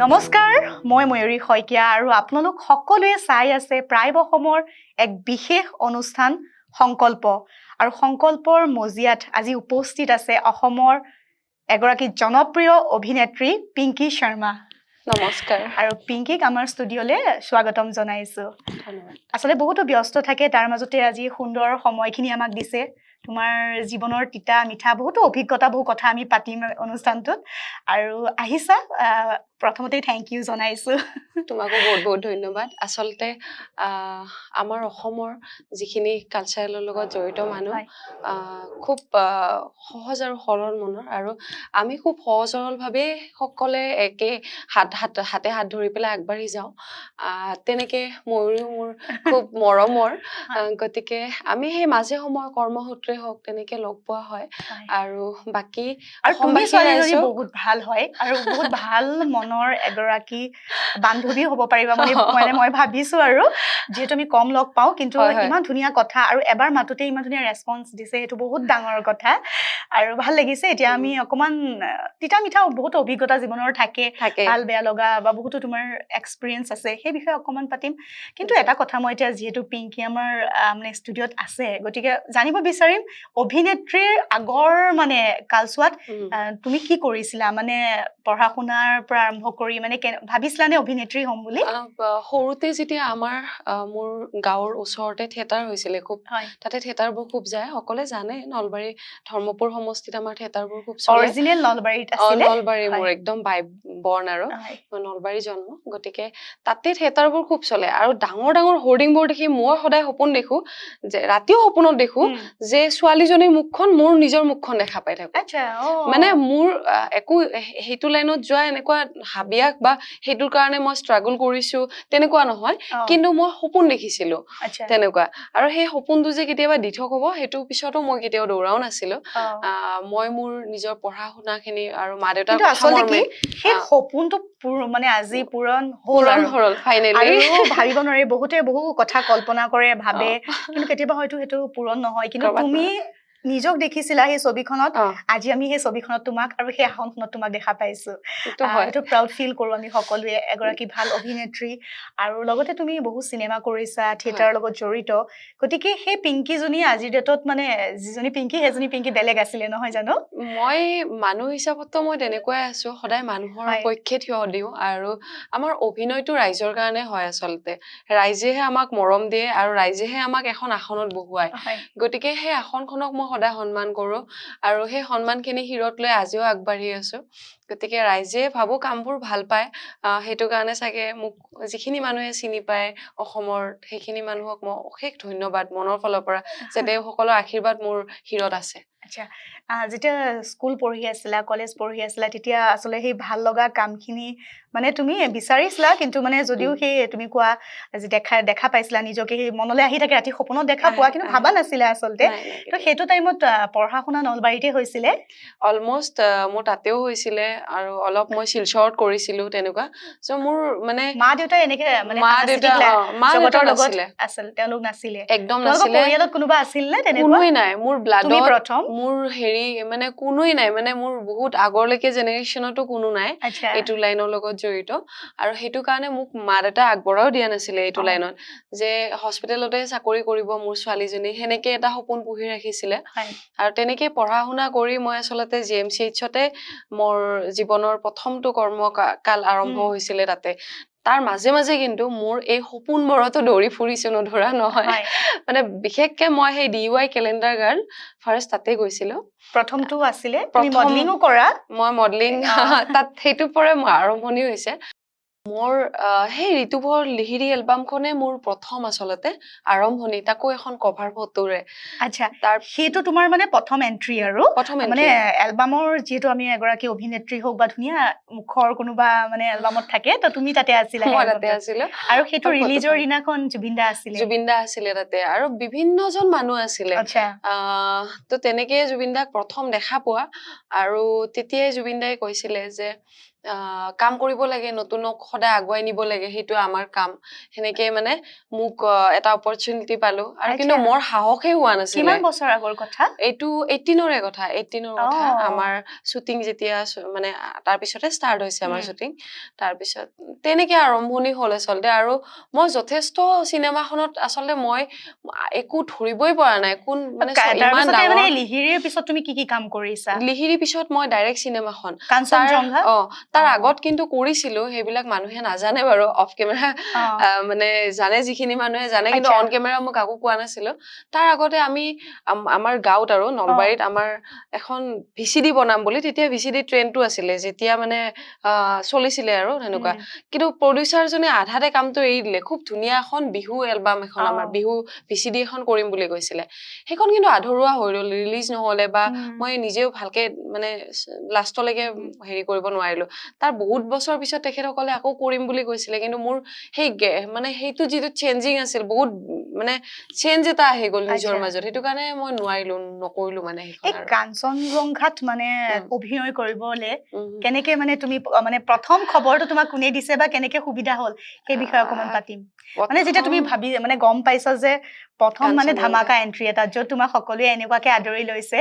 নমস্কাৰ মই ময়ূৰী শইকীয়া আৰু আপোনালোক সকলোৱে চাই আছে প্ৰায় অসমৰ এক বিশেষ অনুষ্ঠান সংকল্প আৰু সংকল্পৰ মজিয়াত আজি উপস্থিত আছে অসমৰ এগৰাকী জনপ্ৰিয় অভিনেত্ৰী পিংকি শৰ্মা নমস্কাৰ আৰু পিংকিক আমাৰ ষ্টুডিঅ'লে স্বাগতম জনাইছো ধন্যবাদ আসলে বহুতো ব্যস্ত থাকে তাৰ মাজতে আজি সুন্দৰ সময়খিনি আমাক দিছে তোমাৰ জীৱনৰ তিতা মিঠা বহুতো অভিজ্ঞতা বহু কথা আমি পাতিম অনুষ্ঠানটোত আৰু আহিছা প্ৰথমতে থ্যাংক ইউ জনাইছো তোমাকো বহুত বহুত ধন্যবাদ আসলতে আমাৰ অসমৰ যিখিনি কালচাৰেলৰ লগত জড়িত মানুহ খুব সহজ আৰু সৰল মনৰ আৰু আমি খুব সহজ সৰলভাৱে সকলে একে হাতে হাত ধৰি পেলাই আগবাঢ়ি যাওঁ তেনেকে ময়ূৰো মোৰ খুব মৰমৰ গতিকে আমি সেই মাজে সময় কৰ্মসূত্ৰে হওক তেনেকে লগ পোৱা হয় আৰু বাকি আৰু তুমি ছোৱালীজনী বহুত ভাল হয় আৰু বহুত ভাল মনৰ এগৰাকী বান্ধৱী হ'ব পাৰিবা মানে মই ভাবিছো আৰু যেহেতু আমি কম লগ পাওঁ কিন্তু ইমান ধুনীয়া কথা আৰু এবাৰ মাতোতে ইমান ধুনীয়া ৰেছপন্স দিছে সেইটো বহুত ডাঙৰ কথা আৰু ভাল লাগিছে এতিয়া আমি অকমান তিতা মিঠা বহুত অভিজ্ঞতা জীৱনৰ থাকে ভাল বেয়া লগা বা বহুতো তোমাৰ এক্সপিৰিয়েন্স আছে সেই বিষয়ে অকমান পাতিম কিন্তু এটা কথা মই এতিয়া যেহেতু পিংকি আমাৰ মানে ষ্টুডিঅ'ত আছে গতিকে জানিব বিচাৰিম অভিনেত্ৰীৰ আগৰ মানে কালচোৱাত তুমি কি কৰিছিলা মানে পঢ়া শুনাৰ পৰা আৰম্ভ কৰি মানে ভাবিছিলানে অভিনেত্ৰী হ'ম বুলি সৰুতে যেতিয়া আমাৰ মোৰ গাঁৱৰ ওচৰতে থিয়েটাৰ হৈছিলে খুব তাতে থিয়েটাৰবোৰ খুব যায় সকলে জানে নলবাৰী ধৰ্মপুৰ সমষ্টিত আমাৰ থিয়েটাৰবোৰ খুব চলে অৰিজিনেল নলবাৰীত আছিলে নলবাৰী মোৰ একদম বাই বৰ্ণ আৰু নলবাৰী জন্ম গতিকে তাতে থিয়েটাৰবোৰ খুব চলে আৰু ডাঙৰ ডাঙৰ হোৰ্ডিংবোৰ দেখি মই সদায় সপোন দেখো যে ৰাতিও সপোনত দেখো যে ছোৱালীজনীৰ মুখখন মোৰ নিজৰ মুখখন দেখা পাই থাকো মানে মোৰ একো হেতু লাইনত যোৱা এনেকুৱা হাবিয়াক বা হেতুৰ কাৰণে মই ষ্ট্ৰাগল কৰিছো তেনেকুৱা নহয় কিন্তু মই সপোন দেখিছিলো তেনেকুৱা আৰু সেই সপোনটো যে কেতিয়াবা দিঠক হ'ব হেতু পিছতো মই কেতিয়াও দৌৰাও নাছিলো মই মোৰ নিজৰ পঢ়া শুনাখিনি আৰু মা দেউতাৰ কথা মৰ্মে সেই সপোনটো মানে আজি পূৰণ হ'ল ফাইনেলি আৰু ভাবিব নোৱাৰি বহুতে বহু কথা কল্পনা কৰে ভাবে কিন্তু কেতিয়াবা হয়তো সেইটো পূৰণ নহয় কিন্তু তুমি নিজক দেখিছিলা সেই ছবিখনত আজি আমি সেই ছবিখনত তোমাক আৰু সেই আসনখনত তোমাক দেখা পাইছো এইটো প্ৰাউড ফিল কৰো আমি সকলোৱে এগৰাকী ভাল অভিনেত্ৰী আৰু লগতে তুমি বহু সিনেমা কৰিছা থিয়েটাৰৰ লগত জড়িত গতিকে সেই পিংকিজনী আজিৰ ডেটত মানে যিজনী পিংকি সেইজনী পিংকি বেলেগ আছিলে নহয় জানো মই মানুহ হিচাপততো মই তেনেকুৱাই আছো সদায় মানুহৰ পক্ষে থিয় দিওঁ আৰু আমাৰ অভিনয়টো ৰাইজৰ কাৰণে হয় আচলতে ৰাইজেহে আমাক মৰম দিয়ে আৰু ৰাইজেহে আমাক এখন আসনত বহুৱায় গতিকে সেই আসনখনক মই সদায় সন্মান কৰো আৰু সেই সন্মানখিনি শিৰত লৈ আজিও আগবাঢ়ি আছো গতিকে ৰাইজে ভাবো কামবোৰ ভাল পায় সেইটো কাৰণে চাগে মোক যিখিনি মানুহে চিনি পায় অসমৰ সেইখিনি মানুহক মই অশেষ ধন্যবাদ মনৰ ফালৰ পৰা যে তেওঁলোকৰ আশীৰ্বাদ মোৰ শিৰত আছে আচ্ছা যেতিয়া স্কুল পঢ়ি আছিলা কলেজ পঢ়ি আছিলা তেতিয়া আসলে সেই ভাল লগা কামখিনি মানে তুমি বিচাৰিছিলা কিন্তু মানে যদিও সেই তুমি কোৱা যে দেখা পাইছিলা নিজকে সেই মনলৈ আহি থাকে ৰাতি সপোনত দেখা পোৱা কিন্তু ভাবা নাছিলা আসলতে তো সেইটো টাইমত পঢ়া শুনা নলবাৰীতে হৈছিলে অলমোষ্ট মোৰ তাতেও হৈছিলে আৰু অলপ মই শিলচৰত কৰিছিলো তেনেকুৱা সো মোৰ মানে মা দেউতা এনেকে মানে মা দেউতা লগত আছিল তেওঁলোক নাছিলে একদম নাছিলে পৰিয়ালত কোনোবা আছিল নে তেনেকুৱা কোনোই নাই মোৰ ব্লাডত তুমি প্ৰথম মোৰ হেৰি মানে কোনোই নাই মানে মোৰ বহুত আগৰলৈকে জেনেৰেশ্যনতো কোনো নাই এইটো লাইনৰ লগত জড়িত আৰু সেইটো কাৰণে মোক মা দেউতা আগবঢ়াও দিয়া নাছিলে এইটো লাইনত যে হস্পিটেলতে চাকৰি কৰিব মোৰ ছোৱালীজনী হেনেকে এটা সপোন পুহি ৰাখিছিলে আৰু তেনেকে পঢ়া শুনা কৰি মই আসলতে জিএমচিএইচতে মোৰ জীৱনৰ প্ৰথমটো কৰ্মকাল আৰম্ভ হৈছিলে তাতে তাৰ মাজে মাজে কিন্তু মোৰ এই সপোনবোৰতো দৌৰি ফুৰিছো নধৰা নহয় মানে বিশেষকৈ মই সেই ডিৱাই কেলেণ্ডাৰ গাৰ্ল ফাৰ্ষ্ট তাতে গৈছিলো প্ৰথমটো আছিলে তুমি মডেলিংও কৰা মই মডেলিং তাত সেইটো পৰে মোৰ আৰম্ভণি হৈছে মোৰ সেই ঋতুভৰ লিহিৰি এলবামখনে মোৰ প্ৰথম আসলতে আৰম্ভণি তাকো এখন কভাৰ ফটোৰে আচ্ছা তাৰ সেইটো তোমাৰ মানে প্ৰথম এন্ট্ৰি আৰু মানে এলবামৰ যেটো আমি এগৰাকী অভিনেত্ৰী হোক বা ধুনীয়া মুখৰ কোনোবা মানে এলবামত থাকে তো তুমি তাতে আছিলা মই তাতে আছিলো আৰু সেইটো ৰিলিজৰ দিনাখন জুবিন দা আছিলে তাতে আৰু বিভিন্নজন মানুহ আছিলে তো তেনেকে জুবিন দাক প্ৰথম দেখা পোৱা আৰু তেতিয়াই জুবিন দাই কৈছিলে যে কাম কৰিব লাগে নতুনক সদায় আগুৱাই নিব লাগে সেইটো আমাৰ কাম হেনেকে মানে মোক এটা অপৰচুনিটি পালো আৰু কিন্তু মোৰ সাহসে হোৱা নাছিল কিমান বছৰ আগৰ কথা এইটো 18ৰে কথা 18ৰ কথা আমাৰ শুটিং যেতিয়া মানে তাৰ পিছতে ষ্টাৰ্ট হৈছে আমাৰ শুটিং তাৰ পিছত তেনেকে আৰম্ভণি হ'ল আচলতে আৰু মই যথেষ্ট সিনেমাখনত আচলতে মই একো ধৰিবই পৰা নাই কোন মানে ইমান ডাঙৰ মানে লিহিৰিৰ পিছত তুমি কি কাম কৰিছা লিহিৰি পিছত মই ডাইৰেক্ট সিনেমাখন কাঞ্চনজংঘা তাৰ আগত কিন্তু কৰিছিলো সেইবিলাক মানুহে নাজানে বাৰু অফ কেমেৰা মানে জানে যিখিনি মানুহে জানে কিন্তু অন কেমেৰা মই কাকো কোৱা নাছিলো তাৰ আগতে আমি আমাৰ গাঁৱত আৰু নলবাৰীত আমাৰ এখন ভিচিডি বনাম বুলি তেতিয়া ভিচিডি ট্ৰেইনটো আছিলে যেতিয়া মানে চলিছিলে আৰু তেনেকুৱা কিন্তু প্ৰডিউচাৰ জনে আধাতে কামটো এৰি দিলে খুব ধুনীয়া এখন বিহু এলবাম এখন আমাৰ বিহু ভিচিডি এখন কৰিম বুলি কৈছিলে সেইখন কিন্তু আধৰুৱা হৈ ৰ'ল ৰিলিজ নহলে বা মই নিজেও ভালকে মানে লাষ্টলৈকে হেৰি কৰিব নোৱাৰিলো তাৰ বহুত বছৰ পিছত তেখেতসকলে আকৌ কৰিম বুলি কৈছিলে কিন্তু মোৰ সেই মানে সেইটো যিটো চেঞ্জিং আছিল বহুত মানে চেঞ্জ এটা আহি গ'ল নিজৰ মাজত সেইটো কাৰণে মই নোৱাৰিলো নকৰিলো মানে এই কাঞ্চনজংঘাত মানে অভিনয় কৰিবলে কেনেকে মানে তুমি মানে প্ৰথম খবৰটো তোমাক কোনে দিছে বা কেনেকে সুবিধা হ'ল সেই বিষয়ে অকমান পাতিম মানে যেতিয়া তুমি ভাবি মানে গম পাইছা যে প্ৰথম মানে ধামাকা এন্ট্ৰি এটা য'ত তোমাক সকলোৱে এনেকুৱাকে আদৰি লৈছে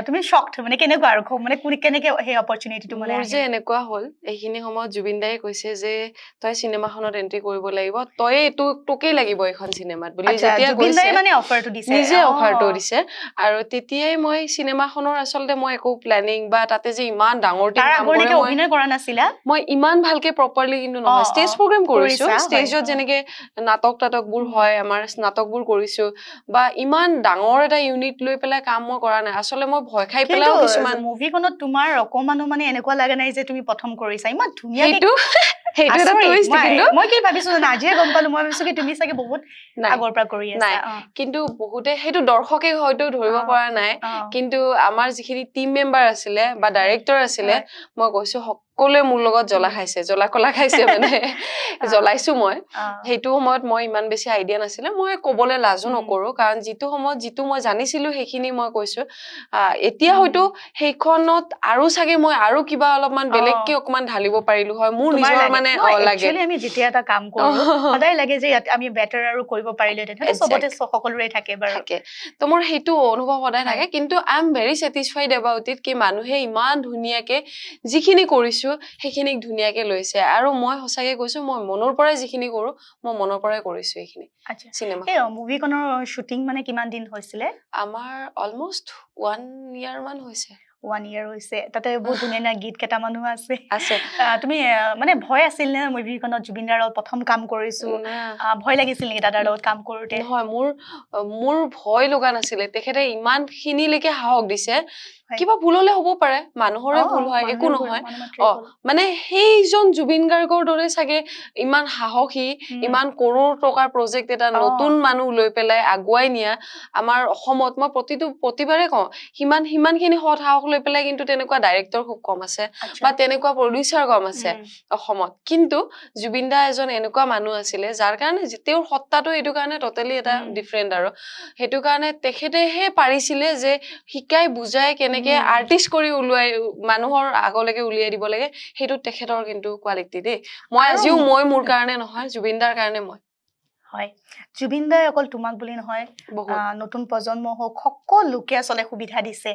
তুমি শকড মানে কেনেকুৱা আৰু মানে কেনেকে সেই অপৰচুনিটিটো মানে মোৰ যে এনেকুৱা হ'ল এইখিনি সময়ত জুবিন দাই কৈছে যে তই চিনেমাখনত এন্ট্ৰি কৰিব লাগিব তই তোকেই লাগিব এখন চিনেমাত বুলি যেতিয়া জুবিন দাই মানে অফাৰটো দিছে নিজে অফাৰটো দিছে আৰু তেতিয়াই মই চিনেমাখনৰ আচলতে মই একো প্লেনিং বা তাতে যে ইমান ডাঙৰ টিম কাম কৰে মই অভিনয় কৰা নাছিলা মই ইমান ভালকে প্ৰপাৰলি কিন্তু নহয় ষ্টেজ প্ৰগ্ৰাম কৰিছো ষ্টেজত যেনেকে নাটকবোৰ হয় আমাৰ স্নাতকবোৰ কৰিছো বা ইমান ডাঙৰ এটা ইউনিট লৈ পেলাই কাম মই কৰা নাই আচলতে মই ভয় খাই পেলাও কিছুমান মুভিখনত তোমাৰ অকমানো মানে এনেকুৱা লাগা নাই যে তুমি প্ৰথম কৰিছা ইমান ধুনীয়া সেইটো এটা টুইষ্ট কিন্তু মই কি ভাবিছো না আজিয়ে গম পালো মই ভাবিছো কি তুমি চাগে বহুত আগৰ পৰা কৰি আছা নাই কিন্তু বহুতে সেইটো দৰ্শকে হয়তো ধৰিব পৰা নাই কিন্তু আমাৰ যিখিনি টিম মেম্বাৰ আছিলে বা ডাইৰেক্টৰ আছিলে মই কৈছো সকলোৱে মোৰ লগত জ্বলা খাইছে জ্বলা কলা খাইছে মানে জ্বলাইছো মই সেইটো সময়ত মই ইমান বেছি আইডিয়া নাছিলে মই ক'বলৈ লাজো নকৰো কাৰণ যিটো সময়ত যিটো মই জানিছিলো সেইখিনি মই কৈছো এতিয়া হয়তো সেইখনত আৰু চাগে মই আৰু কিবা অলপমান বেলেগকে অকমান ঢালিব পাৰিলো হয় মোৰ নিজৰ মানে লাগে আমি যেতিয়া এটা কাম কৰো সদায় লাগে যে আমি বেটাৰ আৰু কৰিব পাৰিলে চবতে সকলোৰে থাকে বাৰু তো মোৰ সেইটো অনুভৱ সদায় থাকে কিন্তু I am very satisfied about it কি মানুহে ইমান ধুনীয়াকে যিখিনি কৰিছো সেইখিনিক ধুনীয়াকে লৈছে আৰু মই সঁচাকে কৈছো মই মনৰ পৰাই যিখিনি কৰো মই মনৰ পৰাই কৰিছো এইখিনি চিনেমা এই মুভিখনৰ শুটিং মানে কিমান দিন হৈছিলে আমাৰ অলমোষ্ট 1 year মান হৈছে 1 year হৈছে তাতে বহুত ধুনীয়া গীত কেইটামানো আছে তুমি মানে ভয় আছিল নে মুভিখনত জুবিন দাৰ প্ৰথম কাম কৰিছো ভয় লাগিছিল নেকি দাদাৰ লগত কাম কৰোতে নহয় মোৰ ভয় লগা নাছিলে তেখেতে ইমান খিনিলৈকে সাহস দিছে কিবা ভুল হলে হ'ব পাৰে মানুহৰে ভুল হয় একো নহয় মানে সেইজন জুবিন গাৰ্গৰ দৰে চাগে ইমান সাহসী ইমান কৰোৰ টকাৰ প্ৰজেক্ট এটা নতুন মানুহ লৈ পেলাই আগুৱাই নিয়া আমাৰ অসমত মই প্ৰতিবাৰে কওঁ সিমানখিনি সৎ সাহস লৈ পেলাই কিন্তু তেনেকুৱা ডাইৰেক্টৰ খুব কম আছে বা তেনেকুৱা প্ৰডিউচাৰ কম আছে অসমত কিন্তু জুবিন দা এজন এনেকুৱা মানুহ আছিলে যাৰ কাৰণে তেওঁৰ সত্তাটো এইটো কাৰণে টোটালি এটা ডিফাৰেণ্ট আৰু সেইটো কাৰণে তেখেতেহে পাৰিছিলে যে শিকাই বুজাই কেনেকে আৰ্টিষ্ট কৰি উলিয়াই মানুহৰ আগলৈকে উলিয়াই দিব লাগে সেইটো তেখেতৰ কিন্তু কোৱালিটি দেই মই আজিও মোৰ কাৰণে নহয় জুবিন দাৰ কাৰণে মই হয় জুবিন দাই অকল তোমাক বুলি নহয় নতুন প্ৰজন্ম হওক সকলোকে আচলতে সুবিধা দিছে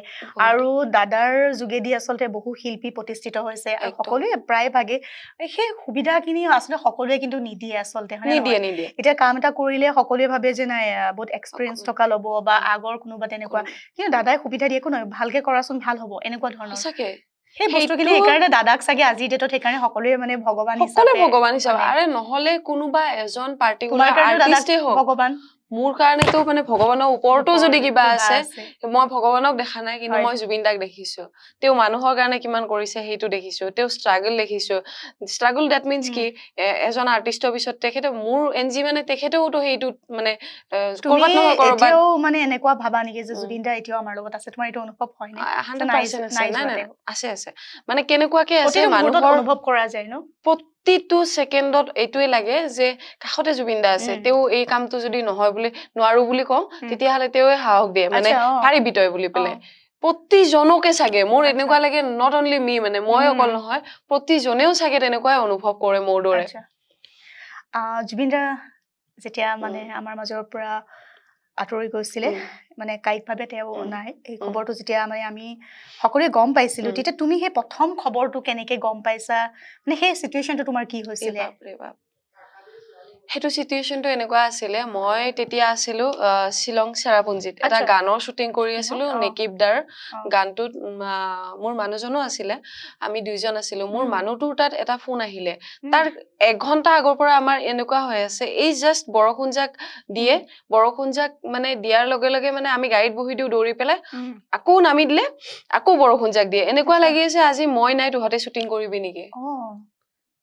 আৰু দাদাৰ যোগেদি আচলতে বহু শিল্পী প্ৰতিষ্ঠিত হৈছে আৰু সকলোৱে প্ৰায় ভাগে সেই সুবিধাখিনি আচলতে সকলোৱে কিন্তু নিদিয়ে আচলতে নিদিয়ে এতিয়া কাম এটা কৰিলে সকলোৱে ভাবে যে নাই বহুত এক্সপিৰিয়েঞ্চ থকা ল'ব বা আগৰ কোনোবা তেনেকুৱা কিন্তু দাদাই সুবিধা দিয়ে একো নহয় ভালকে কৰাচোন ভাল হ'ব এনেকুৱা ধৰণৰ সেই বস্তুখিনি সেইকাৰণে দাদাক চাগে আজি ডেটত সেইকাৰণে সকলোৱে মানে ভগৱান হিচাপে আৰে নহলে কোনোবা এজন পাৰ্টিকুলাৰ আৰ্টিষ্টে হওক ভগৱান মোৰ কাৰণেতো মানে ভগৱানৰ ওপৰতো যদি কিবা আছে মই ভগৱানক দেখা নাই কিন্তু মই জুবিন দাক দেখিছো তেওঁ মানুহৰ কাৰণে কিমান কৰিছে সেইটো দেখিছো তেওঁ ষ্ট্ৰাগল দেখিছো ষ্ট্ৰাগল দ্যাট মিন্স কি এজন আৰ্টিষ্টৰ পিছত তেখেতে মোৰ এনজি মানে তেখেতেওতো সেইটো মানে কৰবাত নহয় কৰবাত এতিয়াও মানে এনেকুৱা ভাবা নেকি যে জুবিন দা এতিয়াও আমাৰ লগত আছে তোমাৰ এইটো অনুভৱ হয় নে 100% আছে মানে কেনেকুৱাকে আছে মানুহৰ অনুভৱ কৰা যায় ন প্ৰতিটো সেকেন্ডত এইটোৱে লাগে যে কাষতে জুবিন দা আছে তেওঁ এই কামটো যদি নহয় বুলি নোৱাৰো বুলি কওঁ তেতিয়াহলে তেওঁৱে সাহস দিয়ে মানে পাৰিবি তই বুলি পেলাই প্ৰতিজনকে চাগে মোৰ এনেকুৱা লাগে নট অনলি মি মানে মই অকল নহয় প্ৰতিজনেও চাগে তেনেকুৱাই অনুভৱ কৰে মোৰ দৰে জুবিন দা যেতিয়া মানে আমাৰ মাজৰ পৰা আঁতৰি গৈছিলে মানে কায়িকভাৱে তেওঁ নাই এই খবৰটো যেতিয়া মানে আমি সকলোৱে গম পাইছিলো তেতিয়া তুমি সেই প্ৰথম খবৰটো কেনেকে গম পাইছা মানে সেই সিচুৱেশনটো তোমাৰ কি হৈছিলে হেতু সিচুৱেশনটো এনেকুৱা আছিলে মই তেতিয়া আছিলো শিলং চেৰাপুঞ্জিত এটা গানৰ শুটিং কৰি আছিলো নেকিবদাৰ গানটোত মোৰ মানুহজনো আছিলে আমি দুইজন আছিলো মোৰ মানুহটোৰ তাত এটা ফোন আহিলে তাৰ 1 ঘন্টা আগৰ পৰা আমাৰ এনেকুৱা হৈ আছে এই জাস্ট বৰষুণজাক দিয়ে বৰষুণজাক মানে দিয়াৰ লগে লগে মানে আমি গাড়ীত বহি দিও দৌৰি পেলাই আকৌ নামি দিলে আকৌ বৰষুণজাক দিয়ে এনেকুৱা লাগি আছে আজি মই নাই তুহতে শুটিং কৰিবি নেকি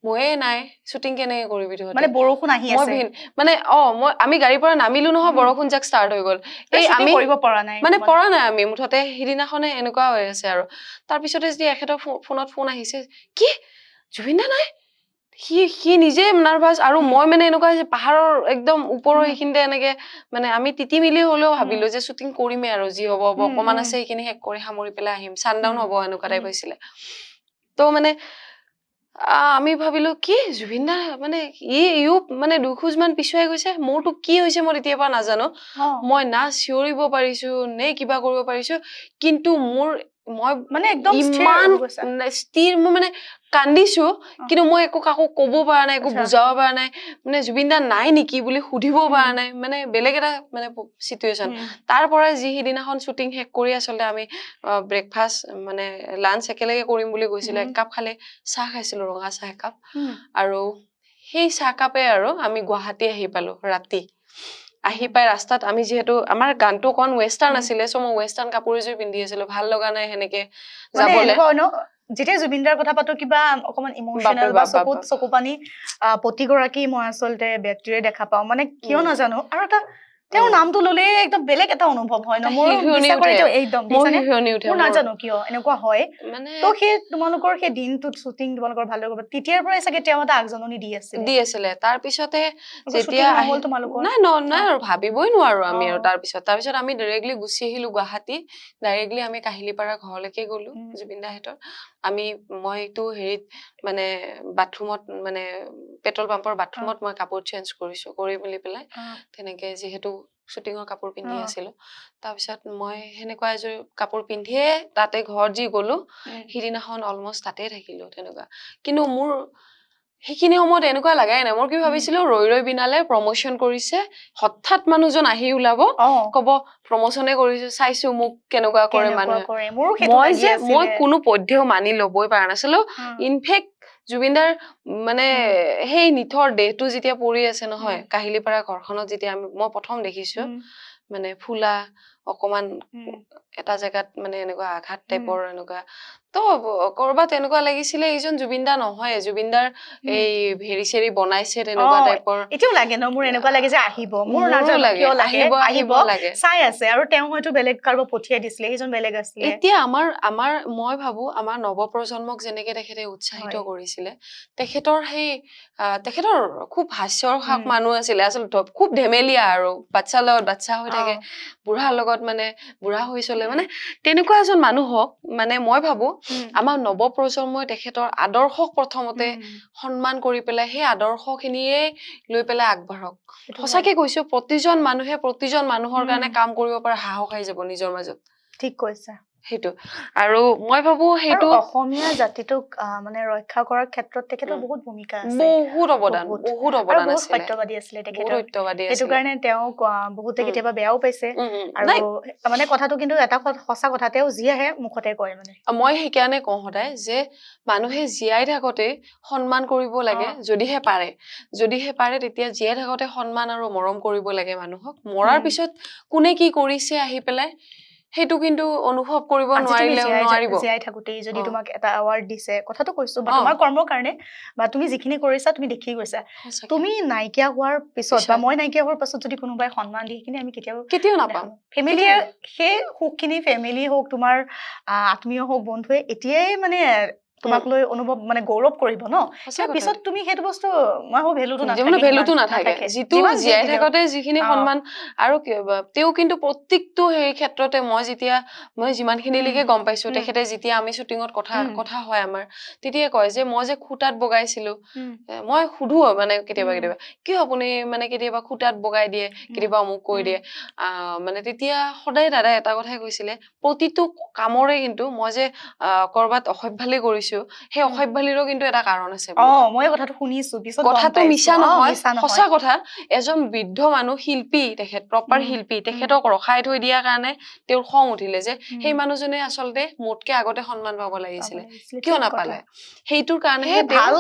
ময়ে নাই শুটিং কেনেকে কৰিবি তুহতে মানে বৰষুণ আহি আছে মানে মই আমি গাড়ীৰ পৰা নামিলো নহয় বৰষুণজাক ষ্টাৰ্ট হৈ গল এই আমি কৰিব পৰা নাই মানে পৰা নাই আমি মুঠতে হিদিনাখনে এনেকুৱা হৈ আছে আৰু তাৰ পিছতে যদি এখেতৰ ফোনত ফোন আহিছে কি জুবিন দা নাই সি নিজে নাৰ্ভাছ আৰু মই মানে এনেকুৱা হৈছে পাহাৰৰ একদম ওপৰৰ এইখিনিতে এনেকে মানে আমি তিতি মিলি হলেও ভাবিলো যে শুটিং কৰিমে আৰু যি হ'ব অকমান আছে সেইখিনি শেষ কৰি সামৰি পেলাই আহিম চানডাউন হ'ব এনেকুৱা টাইপ হৈছিলে তো মানে আমি ভাবিলো কি জুবিন দা মানে ইউ মানে 2 খোজমান পিছুৱাই গৈছে মোৰটো কি হৈছে মই তেতিয়াৰ পৰা নাজানো মই না চিঞৰিব পাৰিছো নে কিবা কৰিব পাৰিছো কিন্তু মোৰ মই মানে একদম স্থিৰ মই মানে কান্দিছো কিন্তু মই একো কাকো ক'ব পৰা নাই একো বুজাব পৰা নাই মানে জুবিন দা নাই নেকি বুলি সুধিব পৰা নাই মানে বেলেগ এটা মানে সিচুৱেশন তাৰ পৰা যি হিদিনাখন শুটিং শেষ কৰি আচলতে আমি ব্ৰেকফাষ্ট মানে লাঞ্চ একেলগে কৰিম বুলি গৈছিলো 1 কাপ খালে চাহ খাইছিলো ৰঙা চাহ 1 কাপ আৰু সেই চাহ কাপে আৰু আমি গুৱাহাটী আহি পালো ৰাতি আহি পাই ৰাস্তাত আমি যেহেতু আমাৰ গানটো কোন ওয়েস্টাৰ্ন আছিলে সো মই ওয়েস্টাৰ্ন কাপোৰ এযোৰ পিন্ধি আছিলো ভাল লগা নাই হেনেকে যাবলে যেতিয়া জুবিনদাৰ কথা পাতো কিবা অকমান ইমোশনাল বা চকুপানী প্ৰতিগৰাকী মই আচলতে ব্যক্তিৰে দেখা পাও মানে কিয় নাজানো আৰু এটা তেওঁৰ নামটো ললে একদম বেলেগ এটা অনুভৱ হয় ন মোৰ বিশ্বাস কৰি একদম মোৰ নাজানো কিয় এনেকুৱা হয় তো সেই তোমালোকৰ সেই দিনটোত শুটিং তোমালোকৰ ভাল লগা তেতিয়াৰ পৰাই চাগে তেওঁ এটা আগজননী দি আছিলে তাৰ পিছতে যেতিয়া নাই আৰু ভাবিবই নোৱাৰো আমি আৰু তাৰ পিছত আমি ডাইৰেক্টলি গুচি আহিলো গুৱাহাটী ডাইৰেক্টলি আমি কাহিলিপাৰা ঘৰলৈকে গলো জুবিন দা হেতৰ মইটো হেৰিত মানে বাথৰুমত মানে পেট্ৰল পাম্পৰ বাথৰুমত মই কাপোৰ চেঞ্জ কৰিছো কৰি মিলি পেলাই তেনেকে যেহেতু শুটিঙৰ কাপোৰ পিন্ধি আছিলো তাৰ পিছত মই হেনেকুৱা এযোৰ কাপোৰ পিন্ধিয়ে তাতে ঘৰত যি গলো হিদিনাখন অলমোষ্ট তাতে থাকিলো তেনেকুৱা কিন্তু মোৰ সেইখিনি সময়ত এনেকুৱা লাগাই নাই মই কি ভাবিছিলো ৰৈ বিনালে প্ৰমোশন কৰিছে হঠাৎ মানুহজন আহি ওলাব কব প্ৰমোশনে কৰিছো চাইছো মোক কেনেকুৱা কৰে মানুহে মই কোনো পধ্যেও মানি লবই পৰা নাছিলো ইনফেক্ট জুবিনদাৰ মানে সেই নিথৰ দেহটো যেতিয়া পৰি আছে নহয় কাহিলিপাৰা ঘৰখনত যেতিয়া মই প্ৰথম দেখিছো মানে ফুলা অকমান এটা জায়গাত মানে এনেকুৱা আঘাত টাইপৰ এনেকুৱা তো কৰবাত এনেকুৱা লাগিছিলে এইজন জুবিনদা নহয় জুবিনদাৰ এই ভেৰি চেৰি বনাইছে তেনেকুৱা টাইপৰ এতিয়াও লাগে ন মোৰ এনেকুৱা লাগে যে আহিব মোৰ নাজানো কিয় আহিব চাই আছে আৰু তেওঁ হয়তো বেলেগ কাৰব পঠিয়াই দিছিলে এইজন বেলেগ আছিলে এতিয়া আমাৰ মই ভাবো আমাৰ নৱপ্ৰজন্মক যেনেকে তেখেতে উৎসাহিত কৰিছিলে তেখেতৰ খুব হাস্যৰসাক মানুহ আছিলে আচলতে খুব ধেমেলীয়া আৰু বাচ্চাৰ লগত বাচ্চা হৈ থাকে বুঢ়াৰ লগত মানে বুঢ়া হৈ চলে মানে তেনেকুৱা এজন মানুহক মানে মই ভাবো আমাৰ নৱপ্ৰজন্মই তেখেতৰ আদৰ্শক প্ৰথমতে সন্মান কৰি পেলাই সেই আদৰ্শখিনিয়ে লৈ পেলাই আগবাঢ়ক সঁচাকে কৈছো প্ৰতিজন মানুহৰ কাৰণে কাম কৰিব পৰা সাহস আহি যাব নিজৰ মাজত ঠিক কৈছা হেতু আৰু মই ভাবো হেতু অসমীয়া জাতিটোক মানে ৰক্ষা কৰাৰ ক্ষেত্ৰত তেখেতৰ বহুত ভূমিকা আছে বহুত অৱদান আছে সত্যবাদী আছিলে তেখেতৰ হেতু কাৰণে তেওঁক বহুতে কেতিয়াবা বেয়াও পাইছে আৰু মানে কথাটো কিন্তু এটা সঁচা কথা তেওঁ যি আহে মুখতে কয় মানে মই সেইকাৰণে কওঁ সদায় যে মানুহে জীয়াই থাকোতে সন্মান কৰিব লাগে যদিহে পাৰে তেতিয়া জীয়াই থাকোতে সন্মান আৰু মৰম কৰিব লাগে মানুহক মৰাৰ পিছত কোনে কি কৰিছে আহি পেলাই হেতু কিন্তু অনুভৱ কৰিব নোৱাৰিব জীয়াই থাকোতেই যদি তোমাক এটা এৱাৰ্ড দিছে কথাটো কৈছো বা তোমাৰ কৰ্মৰ কাৰণে বা তুমি যিখিনি কৰিছা তুমি দেখি গৈছা তুমি নাইকিয়া হোৱাৰ পিছত বা মই নাইকিয়া হোৱাৰ পিছত যদি কোনোবাই সন্মান দিয়ে সেইখিনি আমি কেতিয়াও নাপাম ফেমিলিয়ে সেই সুখখিনি ফেমিলি হওক তোমাৰ আত্মীয় হওক বন্ধুৱে এতিয়াই মানে তোমাক লৈ অনুভৱ মানে গৌৰৱ কৰিব ন পিছত তুমি সেইটো বস্তু মই ভাবো ভেলুটো নাথাকে যিটো জীয়াই থাকোতে যিখিনি সন্মান আৰু তেওঁ কিন্তু প্ৰত্যেকটো সেই ক্ষেত্ৰতে মই যিমানখিনিলৈকে গম পাইছো তেখেতে যেতিয়া আমি শ্বুটিঙত কথা হয় আমাৰ তেতিয়া কয় যে মই যে খুঁটাত বগাইছিলো মই সুধো মানে কেতিয়াবা কি আপুনি মানে কেতিয়াবা খুঁটাত বগাই দিয়ে কেতিয়াবা মোক কৈ দিয়ে মানে তেতিয়া সদায় দাদাই এটা কথাই কৈছিলে প্ৰতিটো কামৰে কিন্তু মই যে কৰবাত অসভ্যালি কৰিছো সেই অসভ্যালিৰো কিন্তু এটা কাৰণ আছে মই কথাটো শুনিছো পিছত কথাটো মিছা নহয় সঁচা কথা এজন বৃদ্ধ মানুহ শিল্পী তেখেত প্ৰপাৰ শিল্পী তেখেতক ৰখাই থৈ দিয়াৰ কাৰণে তেওঁৰ খং উঠিলে যে সেই মানুহজনে আচলতে মোতকে আগতে সন্মান পাব লাগিছিলে কিয় নাপালে সেইটোৰ কাৰণে ভাল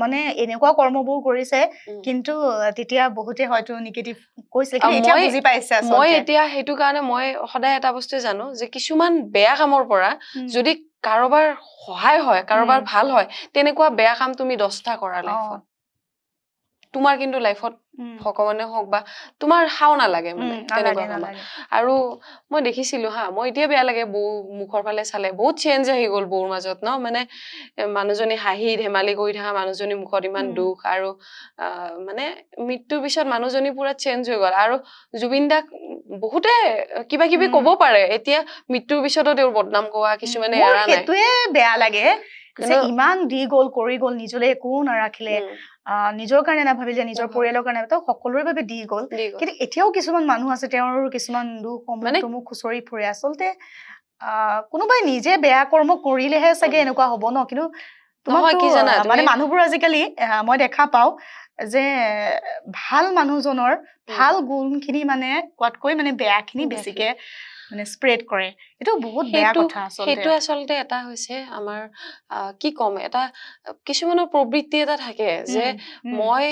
মানে এনেকুৱা কৰ্মবোৰ কৰিছে কিন্তু তেতিয়া বহুতে হয়তো নিগেটিভ কৈছে কিন্তু এতিয়া বুজি পাইছে মই এতিয়া সেইটো কাৰণে মই সদায় এটা বস্তু জানো যে কিছুমান বেয়া কামৰ পৰা যদি কাৰোবাৰ সহায় হয় কাৰোবাৰ ভাল হয় তেনেকুৱা বেয়া কাম তুমি 10টা কৰা লাইফত তোমাৰ কিন্তু লাইফত ভগৱানে হওক বা তোমাৰ হাও নালাগে মানে তেনেকুৱা কাম আৰু মই দেখিছিলো মই এতিয়া বেয়া লাগে বৌ মুখৰ ফালে চালে বহুত চেঞ্জ আহি গ'ল বৌৰ মাজত ন মানে মানুহজনী হাঁহি ধেমালি কৰি থকা মানুহজনী মুখত ইমান দুখ আৰু মানে মৃত্যুৰ পিছত মানুহজনী পুৰা চেঞ্জ হৈ গ'ল আৰু জুবিন দাক বহুতে কিবা কিবি ক'ব পাৰে এতিয়া মৃত্যুৰ পিছতো তেওঁৰ বদনাম কোৱা কিছুমানে এৰা নাই সেইটোৱে বেয়া লাগে যে ইমান দি গ'ল কৰি গ'ল নিজলে একো নাৰাখিলে নিজৰ কাৰণে নাভাবিলে নিজৰ পৰিয়ালৰ কাৰণে তো সকলোৰে বাবে দি গ'ল কিন্তু এতিয়াও কিছুমান মানুহ আছে তেওঁৰ কিছুমান দুখ মোক খুচৰি ফুৰে আচলতে কোনোবাই নিজে বেয়া কৰ্ম কৰিলেহে চাগে এনেকুৱা হ'ব ন কিন্তু তোমাক কি জানা মানে মানুহবোৰ আজিকালি মই দেখা পাও যে ভাল মানুহজনৰ ভাল গুণখিনি মানে কোৱাতকৈ মানে বেয়াখিনি বেছিকে মানে স্প্ৰেড কৰে এটো বহুত বেয়া কথা আচলতে সেইটো আচলতে এটা হৈছে আমাৰ কি কম এটা কিছুমানৰ প্ৰবৃত্তি এটা থাকে যে মই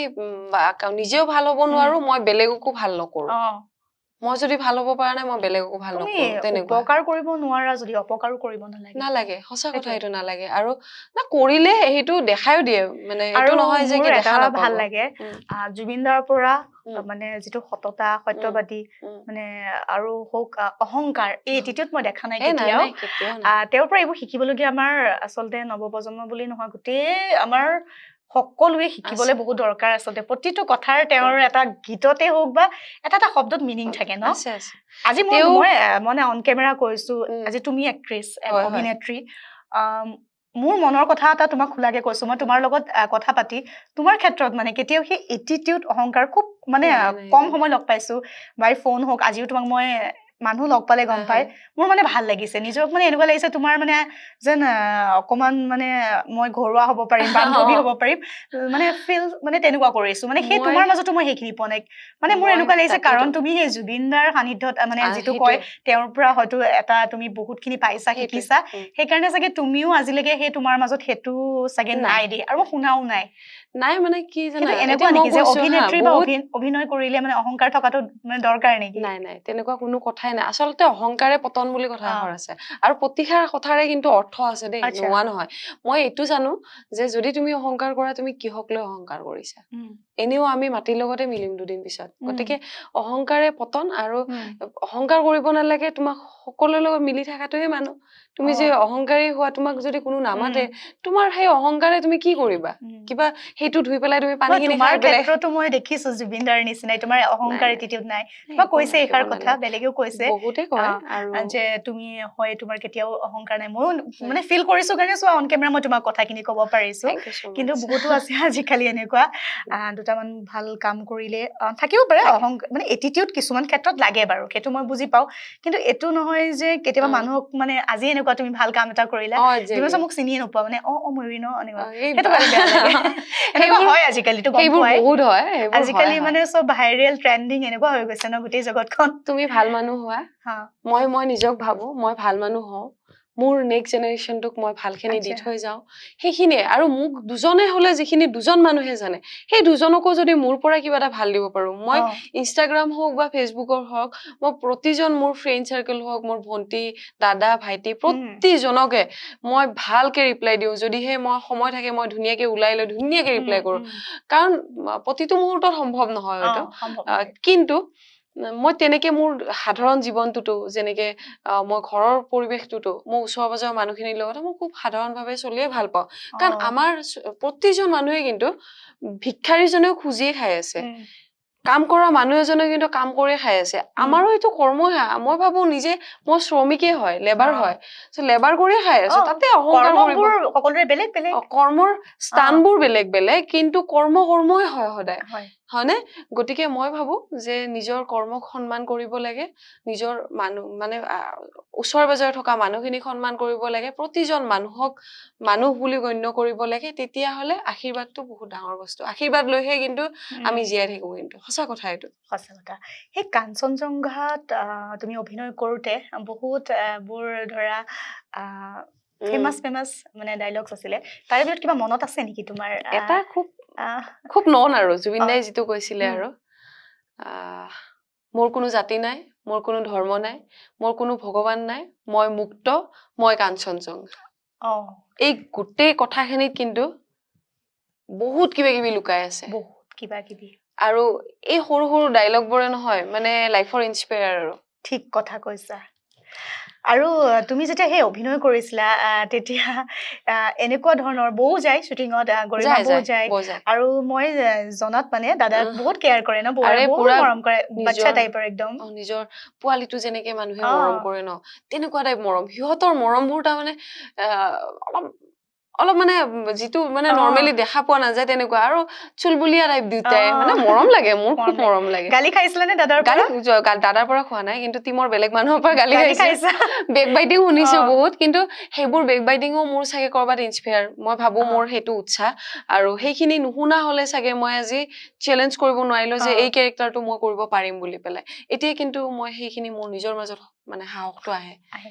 নিজেও ভাল হ'ব নোৱাৰো মই বেলেগকো ভাল নকৰো মই যদি ভাল হ'ব পৰা নাই মই বেলেগকো ভাল নকৰো তেনেকুৱা উপকাৰ কৰিব নোৱাৰা যদি অপকাৰো কৰিব নালাগে সঁচা কথা এইটো নালাগে আৰু না কৰিলে সেইটো দেখায়ো দিয়ে মানে এইটো নহয় যে কি দেখা নাপাব ভাল লাগে জুবিন দাৰ পৰা মানে যিটো সততা সত্যবাদী মানে আৰু হোক অহংকাৰ এই এটিটিউড মই দেখা নাই কেতিয়াও তেওঁৰ পৰা এইবোৰ শিকিবলগীয়া আমাৰ আচলতে নৱপ্ৰজন্ম বুলি নহয় গোটেই আমাৰ সকলোৱে শিকিবলৈ বহুত দৰকাৰ আচলতে প্ৰতিটো কথাৰ তেওঁৰ এটা গীততে হোক বা এটা এটা শব্দত মিনিং থাকে ন আজি মই মানে অন কেমেৰা কৈছো আজি তুমি এক্ট্ৰেছ অভিনেত্ৰী মোৰ মনৰ কথা এটা তোমাক খোলাকে কৈছো মই তোমাৰ লগত কথা পাতি তোমাৰ ক্ষেত্ৰত মানে কেতিয়াও সেই এটিটিউড অহংকাৰ খুব মানে কম সময় লগ পাইছো বাই ফোন হোক আজিও তোমাক মই মানুহ লগ পালে গম পাই মোৰ মানে ভাল লাগিছে নিজক মানে এনেকুৱা লাগিছে তোমাৰ মানে যেন অকমান মানে মই ঘৰুৱা হ'ব পাৰিম বান্ধৱী হ'ব পাৰিম মানে ফিল মানে তেনেকুৱা কৰিছো মানে সেই তোমাৰ মাজতো মই সেইখিনি পোৱা নাই মানে মোৰ এনেকুৱা লাগিছে কাৰণ তুমি সেই জুবিন দাৰ সান্নিধ্যত মানে যিটো কয় তেওঁৰ পৰা হয়তো এটা তুমি বহুতখিনি পাইছা শিকিছা সেইকাৰণে চাগে তুমিও আজিলৈকে সেই তোমাৰ মাজত সেইটো চাগে নাই দেই আৰু শুনাও নাই মানে কি জানা এনেকুৱা নেকি যে অভিনেত্ৰী বা অভিনয় কৰিলে মানে অহংকাৰ থকাটো মানে দৰকাৰ নেকি নাই তেনেকুৱা কোনো কথাই নাই আচলতে অহংকাৰে পতন বুলি কথা এষাৰ আছে আৰু প্ৰতিষাৰ কথাৰে কিন্তু অৰ্থ আছে দেই নোহোৱা নহয় মই এইটো জানো যে যদি তুমি অহংকাৰ কৰা তুমি কিহক লৈ অহংকাৰ কৰিছা এনেও আমি মাটিৰ লগতে মিলিম দুদিন পিছত গতিকে অহংকাৰে পতন আৰু অহংকাৰ কৰিব নালাগে তোমাক সকলোৰে লগত মিলি থকাটোহে মানুহ তুমি যে অহংকাৰী হোৱা তোমাক যদি কোনো নামাতে তোমাৰ সেই অহংকাৰে তুমি কি কৰিবা কিবা সেইটো ধুই পেলাই তুমি পানীখিনি খাই পেলাই ক্ষেত্ৰতো মই দেখিছো জুবিন দাৰ নিচিনাই তোমাৰ অহংকাৰ এটিটিউড নাই বা কৈছে এইষাৰ কথা বেলেগেও কৈছে বহুতে কয় আৰু যে তুমি হয় তোমাৰ কেতিয়াও অহংকাৰ নাই ময়ো মানে ফিল কৰিছো কাৰণে চোৱা অন কেমেৰা মই তোমাক কথাখিনি ক'ব পাৰিছো কিন্তু বহুতো আছে আজিকালি এনেকুৱা দুটামান ভাল কাম কৰিলে থাকিব পাৰে মানে এটিটিউড কিছুমান ক্ষেত্ৰত লাগে বাৰু সেইটো মই বুজি পাওঁ কিন্তু এইটো নহয় যে কেতিয়াবা মানুহক মানে আজি এনেকুৱা তুমি ভাল কাম এটা কৰিলা যিমান মোক চিনিয়ে নোপোৱা মানে ময়ূৰী ন সেইটো বেয়া লাগে এনেকুৱা হয় আজিকালিতো গম পোৱাই বহুত হয় আজিকালি মানে চব ভাইৰেল ট্ৰেন্ডিং এনেকুৱা হৈ গৈছে ন গোটেই জগতখন তুমি ভাল মানুহ হোৱা মই নিজক ভাবো মই ভাল মানুহ হওঁ মোৰ নেক্সট জেনেৰেশ্যনটোক মই ভালখিনি দি থৈ যাওঁ সেইখিনিয়ে আৰু মোক দুজনে হলে যিখিনি দুজন মানুহে জানে সেই দুজনকো যদি মোৰ পৰা কিবা এটা ভাল দিব পাৰো মই ইনষ্টাগ্ৰাম হওক বা ফেচবুকৰ হওক মই প্ৰতিজন মোৰ ফ্ৰেণ্ড চাৰ্কেল হওক মোৰ ভন্টি দাদা ভাইটি প্ৰতিজনকে মই ভালকে ৰিপ্লাই দিওঁ যদিহে মই সময় থাকে মই ধুনীয়াকে ওলাই লৈ ধুনীয়াকে ৰিপ্লাই কৰো কাৰণ প্ৰতিটো মুহূৰ্তত সম্ভৱ নহয় হয়তো কিন্তু মই তেনেকে মোৰ সাধাৰণ জীৱনটোতো যেনেকে মই ঘৰৰ পৰিৱেশটোতো মই ওচৰ পাজৰৰ মানুহখিনিৰ লগত মই খুব সাধাৰণভাৱে চলিয়ে ভাল পাওঁ কাৰণ আমাৰ প্ৰতিজন মানুহে কিন্তু ভিক্ষাৰীজনেও খুজিয়ে খাই আছে কাম কৰা মানুহ এজনে কিন্তু কাম কৰি খাই আছে আমাৰো এইটো কৰ্মই মই ভাবো নিজে মই শ্ৰমিকে হয় লেবাৰ হয় সো লেবাৰ কৰি খাই আছো তাতে অহংকাৰ কৰিব সকলোৰে বেলেগ বেলেগ কৰ্মৰ স্থানবোৰ বেলেগ বেলেগ কিন্তু কৰ্মই হয় সদায় হয়নে গতিকে মই ভাবো যে নিজৰ কৰ্মক সন্মান কৰিব লাগে নিজৰ মানুহ মানে ওচৰ পাজৰে থকা মানুহখিনিক সন্মান কৰিব লাগে প্ৰতিজন মানুহক মানুহ বুলি গণ্য কৰিব লাগে তেতিয়া হলে আশীৰ্বাদটো বহুত ডাঙৰ বস্তু আশীৰ্বাদ লৈহে কিন্তু আমি জীয়াই থাকো কিন্তু সঁচা কথা এইটো সঁচা কথা সেই কাঞ্চনজংঘাত তুমি অভিনয় কৰোতে বহুত বোৰ ধৰা ফেমাস মানে ডায়লগছ আছিলে তাৰে ভিতৰত কিবা মনত আছে নেকি তোমাৰ এটা খুব নন আৰু জুবিন দাই যিটো কৈছিলে আৰু মোৰ কোনো জাতি নাই মোৰ কোনো ধৰ্ম নাই মোৰ কোনো ভগৱান নাই মই মুক্ত মই কাঞ্চনজংঘা এই গোটেই কথাখিনিত কিন্তু বহুত কিবা কিবি লুকাই আছে বহুত কিবা কিবি আৰু এই সৰু সৰু ডায়লগ বোৰে নহয় মানে লাইফৰ ইনস্পায়াৰ আৰু ঠিক কথা কৈছা আৰু তুমি যেতিয়া সেই অভিনয় কৰিছিলা তেতিয়া এনেকুৱা ধৰণৰ বউ যায় শুটিঙত গৰিমা বউ যায় আৰু মই জনাত মানে দাদাক বহুত কেয়াৰ কৰে ন বউৰে বহুত মৰম কৰে বাচ্চা টাইপৰ একদম নিজৰ পোৱালিটো যেনেকে মানুহে মৰম কৰে ন তেনেকুৱা টাইপ মৰম সিহঁতৰ মৰমবোৰ তাৰমানে অলপ মানে যিটো মানে নৰ্মেলি দেখা পোৱা নাযায় তেনেকুৱা আৰু চুলবুলীয়া টাইপ দুটাই মানে মৰম লাগে মোৰ খুব মৰম লাগে গালি খাইছিলে নে দাদাৰ পৰা দাদাৰ পৰা খোৱা নাই কিন্তু টিমৰ বেলেগ মানুহৰ পৰা গালি খাইছে বেক বাইটিং শুনিছো বহুত কিন্তু সেইবোৰ বেক বাইটিংও মোৰ চাগে কৰবাত ইনস্পায়াৰ মই ভাবো মোৰ সেইটো উৎসাহ আৰু সেইখিনি নুশুনা হলে চাগে মই আজি চ্যালেঞ্জ কৰিব নোৱাৰিলো যে এই ক্যাৰেক্টাৰটো মই কৰিব পাৰিম বুলি পেলাই এতিয়া কিন্তু মই সেইখিনি মোৰ নিজৰ মাজত মানে সাহসটো আহে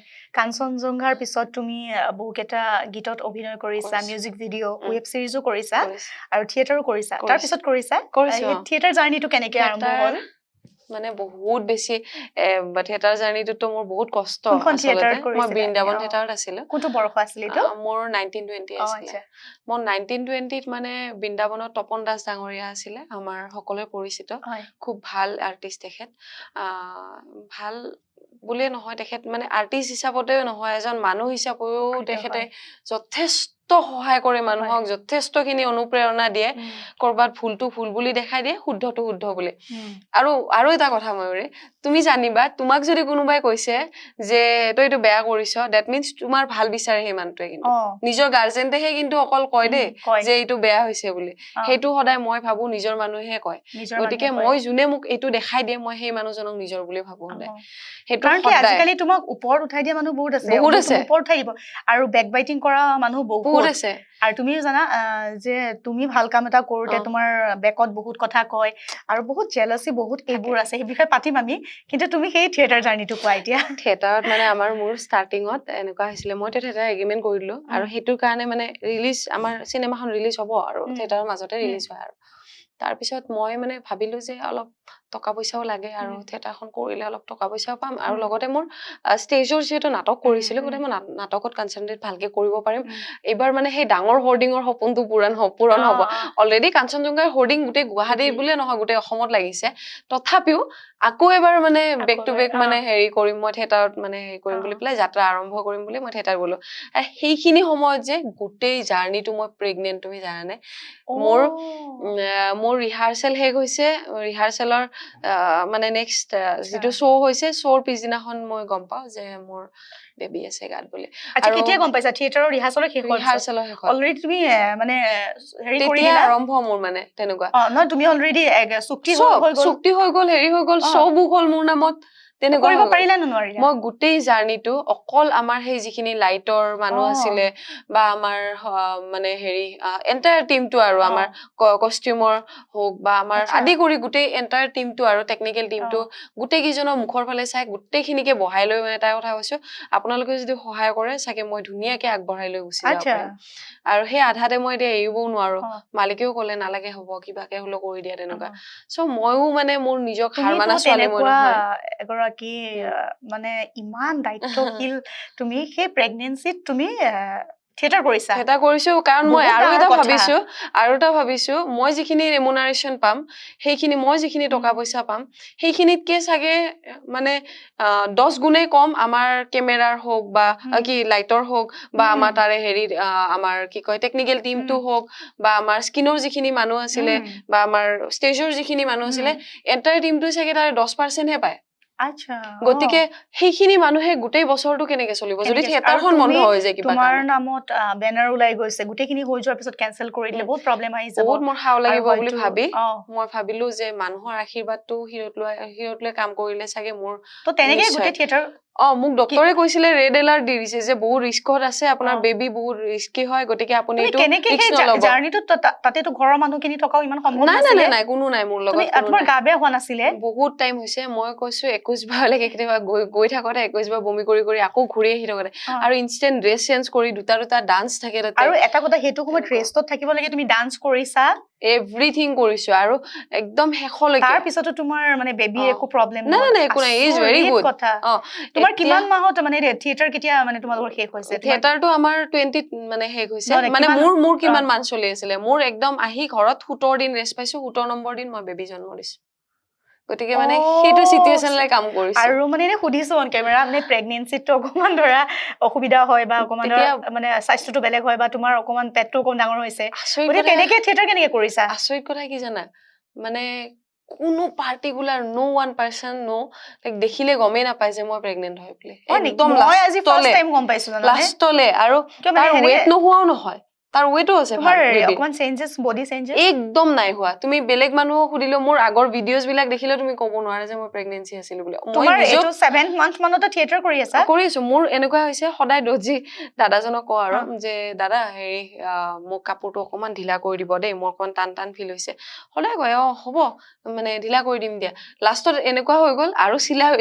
কাঞ্চনজংঘাৰ পিছত তুমি বহুকেইটা গীতত অভিনয় কৰিছা মিউজিক ভিডিঅ' ৱেব সিৰিজো কৰিছা আৰু থিয়েটাৰো কৰিছা তাৰ পিছত কৰিছা থিয়েটাৰ জাৰ্নিটো কেনেকৈ আৰম্ভ হ'ল মানে বহুত বেছি থিয়েটাৰ জাৰ্নিটোতো মোৰ বহুত কষ্ট মই বৃন্দাবন থিয়েটাৰত আছিলো কোনটো বৰ্ষ আছিল এইটো মোৰ 1920 আছিলে মই 1920ত মানে বৃন্দাবনত তপন দাস ডাঙৰীয়া আছিলে আমাৰ সকলোৱে পৰিচিত খুব ভাল আৰ্টিষ্ট তেখেত ভাল বুলিয়ে নহয় তেখেত মানে আৰ্টিষ্ট হিচাপতেও নহয় এজন মানুহ হিচাপেও তেখেতে যথেষ্ট সহায় কৰে মানুহক যথেষ্টখিনি অনুপ্ৰেৰণা দিয়ে কৰবাত ভুলটো ভুল বুলি দেখাই দিয়ে শুদ্ধটো শুদ্ধ বুলি আৰু এটা কথা ময়ূৰী তুমি জানিবা তোমাক যদি কোনোবাই কৈছে যে তই এইটো বেয়া কৰিছ দ্যাট মিন্স তোমাৰ ভাল বিচাৰে সেই মানুহটোৱে কিন্তু নিজৰ গাৰ্জেনটেহে কিন্তু অকল কয় দেই যে এইটো বেয়া হৈছে বুলি সেইটো সদায় মই ভাবো নিজৰ মানুহে কয় গতিকে মই যোনে মোক এইটো দেখাই দিয়ে মই সেই মানুহজনক নিজৰ বুলি ভাবো সদায় সেইটো আজিকালি তোমাক ওপৰত উঠাই দিয়া মানুহ বহুত আছে ওপৰত উঠাই দিব আৰু বেক বাইটিং কৰা মানুহ বহুত আছে আৰু তুমিও জানা যে তুমি ভাল কাম এটা কৰোতে তোমাৰ বেকত বহুত কথা কয় আৰু বহুত জেলাসি বহুত এইবোৰ আছে সেই বিষয়ে পাতিম আমি কিন্তু তুমি সেই থিয়েটাৰ জাৰ্নিটো কোৱা এতিয়া থিয়েটাৰত মানে আমাৰ মোৰ ষ্টাৰ্টিঙত এনেকুৱা হৈছিলে মই থিয়েটাৰ এগ্ৰিমেন্ট কৰিলো আৰু সেইটোৰ কাৰণে মানে ৰিলিজ আমাৰ চিনেমাখন ৰিলিজ হ'ব আৰু থিয়েটাৰৰ মাজতে ৰিলিজ হয় আৰু তাৰপিছত মই মানে ভাবিলো যে অলপ টকা পইচাও লাগে আৰু থিয়েটাৰখন কৰিলে অলপ টকা পইচাও পাম আৰু লগতে মোৰ ষ্টেজৰ যিহেতু নাটক কৰিছিলো গতিকে মই নাটকত কনচেন্ট্ৰেট ভালকে কৰিব পাৰিম এইবাৰ মানে সেই ডাঙৰ হোৰ্ডিঙৰ সপোনটো পূৰণ হ'ব অলৰেডি কাঞ্চনজংঘাৰ হোৰ্ডিং গোটেই গুৱাহাটী বুলিয়ে নহয় গোটেই অসমত লাগিছে তথাপিও আকৌ এবাৰ মানে বেক টু বেক মানে হেৰি কৰিম মই থিয়েটাৰত মানে হেৰি কৰিম বুলি পেলাই যাত্ৰা আৰম্ভ কৰিম বুলি মই থিয়েটাৰ গলো সেইখিনি সময়ত যে গোটেই জাৰ্নিটো মই প্ৰেগনেন্ট তুমি জানানে মোৰ ৰিহাৰ্চেল শেষ হৈছে ৰিহাৰ্চেলৰ মানে নেক্সট যিটো শ্ব' হৈছে শ্ব'ৰ পিছদিনাখন মই গম পাওঁ যে মোৰ বেবী আছে গাত বুলি আৰু কেতিয়া গম পাইছা থিয়েটাৰৰ ৰিহাৰ্চেলৰ শেষ অলৰেডি তুমি মানে হেৰি কৰি দিলা আৰম্ভ মোৰ মানে তেনেকুৱা নহয় তুমি অলৰেডি চুক্তি হৈ গ'ল হেৰি হৈ গ'ল শ্ব' বুক হ'ল মোৰ নামত তেনেকুৱা কৰিব পাৰিলা নে নোৱাৰিলা মই গোটেই জাৰ্নিটো অকল আমাৰ সেই যিখিনি লাইটৰ মানুহ আছিলে বা আমাৰ মানে হেৰি এন্টায়াৰ টিমটো আৰু আমাৰ কষ্টিউমৰ হওক বা আমাৰ আদি কৰি গোটেই এন্টায়াৰ টিমটো আৰু টেকনিকেল টিমটো গোটেই কেইজনৰ মুখৰ ফালে চাই গোটেইখিনিকে বহাই লৈ মই এটা কথা কৈছো আপোনালোকে যদি সহায় কৰে চাগে মই ধুনীয়াকে আগবঢ়াই লৈ গুচি যাব পাৰিম আৰু সেই আধাতে মই এতিয়া এৰিবও নোৱাৰো মালিকেও ক'লে নালাগে হ'ব কিবাকে হলেও কৰি দিয়া তেনেকুৱা চ' ময়ো মানে মোৰ নিজক হাৰ মানা ছোৱালী মই নহয় মানে ইমান দায়িত্বশীল তুমি সেই প্ৰেগনেন্সিত তুমি থিয়েটাৰ কৰিছা থিয়েটাৰ কৰিছো কাৰণ মই আৰু এটা ভাবিছো মই যিখিনি ৰেমুনাৰেশ্যন পাম সেইখিনি মই যিখিনি টকা পইচা পাম সেইখিনিতকে চাগে মানে 10 গুণে কম আমাৰ কেমেৰাৰ হওক বা কি লাইটৰ হওক বা আমাৰ তাৰে হেৰি আমাৰ কি কয় টেকনিকেল টিমটো হওক বা আমাৰ স্কিনৰ যিখিনি মানুহ আছিলে বা আমাৰ ষ্টেজৰ যিখিনি মানুহ আছিলে এণ্টায়াৰ টিমটো চাগে তাৰে 10% হে পায় আচ্ছা গতিকে সেইখিনি মানুহে গোটেই বছৰটো কেনেকে চলিব যদি থিয়েটাৰখন বন্ধ হৈ যায় কিবা তোমাৰ নামত বেনাৰ ওলাই গৈছে গোটেইখিনি হৈ যোৱাৰ পিছত কেনসেল কৰি দিলে বহুত প্ৰবলেম আহি যাব বহুত মোৰ হাও লাগিব বুলি ভাবি মই ভাবিলো যে মানুহৰ আশীৰ্বাদটো হিৰত লৈ কাম কৰিলে চাগে মোৰ তো তেনেকে গোটেই থিয়েটাৰ মোক ডক্টৰে কৈছিলে ৰেড এলাৰ্ট দি দিছে যে বহুত ৰিস্কত আছে আপোনাৰ বেবি বহুত ৰিস্কি হয় গতিকে আপুনি এইটো ৰিস্ক নলব জাৰ্নিটো তাতেটো ঘৰৰ মানুহখিনি থকাও ইমান সম্ভৱ নাছিলে নাই কোনো নাই মোৰ লগত তোমাৰ গা বেয়া হোৱা নাছিলে বহুত টাইম হৈছে মই কৈছো 21 বাৰলৈকে কেতিয়াবা গৈ থাকোতে 21 বাৰ বমি কৰি আকৌ ঘূৰি আহি থাকোতে আৰু ইনষ্টেন্ট ড্ৰেছ চেঞ্জ কৰি দুটা ডান্স থাকে তাতে আৰু এটা কথা সেইটো সময়ত ড্ৰেছত থাকিব লাগে তুমি ডান্স কৰিছা এভৰিথিং কৰিছো আৰু একদম শেষলৈকে তাৰ পিছতো তোমাৰ মানে বেবি একো প্ৰবলেম নাই একো নাই ইজ ভেৰি গুড তোমাৰ কিমান মাহত মানে থিয়েটাৰ কেতিয়া মানে তোমালোকৰ শেষ হৈছে থিয়েটাৰটো আমাৰ 20 মানে শেষ হৈছে মানে মোৰ কিমান মান চলি আছিলে মোৰ একদম আহি ঘৰত 17 দিন ৰেষ্ট পাইছো 17 নম্বৰ দিন মই বেবি জন্ম দিছো গতিকে মানে সেইটো সিচুৱেচনলৈ কাম কৰিছো আৰু মানে সুধিছো অন কেমেৰা মানে প্ৰেগনেন্সিটো অকমান ধৰা অসুবিধা হয় বা অকমান মানে স্বাস্থ্যটো বেলেগ হয় বা তোমাৰ অকমান পেটটো কম ডাঙৰ হৈছে গতিকে তেনেকে থিয়েটাৰ কেনেকে কৰিছা আচৰিত কথা কি জানা মানে কোনো পাৰ্টিকুলাৰ নো ওৱান পাৰ্চন লাইক দেখিলে গমেই নাপায় যে মই প্ৰেগনেন্ট হয় বুলি একদম মই আজি ফাৰ্ষ্ট টাইম গম পাইছো জানানে লাষ্টলে আৰু তাৰ ওয়েট নোহোৱাও নহয় তাৰ ওয়েটো আছে তোমাৰ অকমান চেঞ্জেস বডি চেঞ্জেস একদম নাই হোৱা তুমি বেলেগ মানুহক সুধিলে মোৰ আগৰ ভিডিওস বিলাক দেখিলে তুমি ক'ব নোৱাৰা যে মই প্ৰেগনেন্সি আছিল বুলি তোমাৰ এইটো 7 মান্থ মানতে থিয়েটাৰ কৰি আছা কৰিছো মোৰ এনেকুৱা হৈছে সদায় দৰ্জি দাদাজনক কওঁ আৰু যে দাদা হেৰি মোক কাপোৰটো অকমান ঢিলা কৰি দিব দেই মোৰ অকমান টান ফিল হৈছে সদায় কয় হ'ব মানে ঢিলা কৰি দিম দিয়া লাষ্টত এনেকুৱা হৈ গ'ল আৰু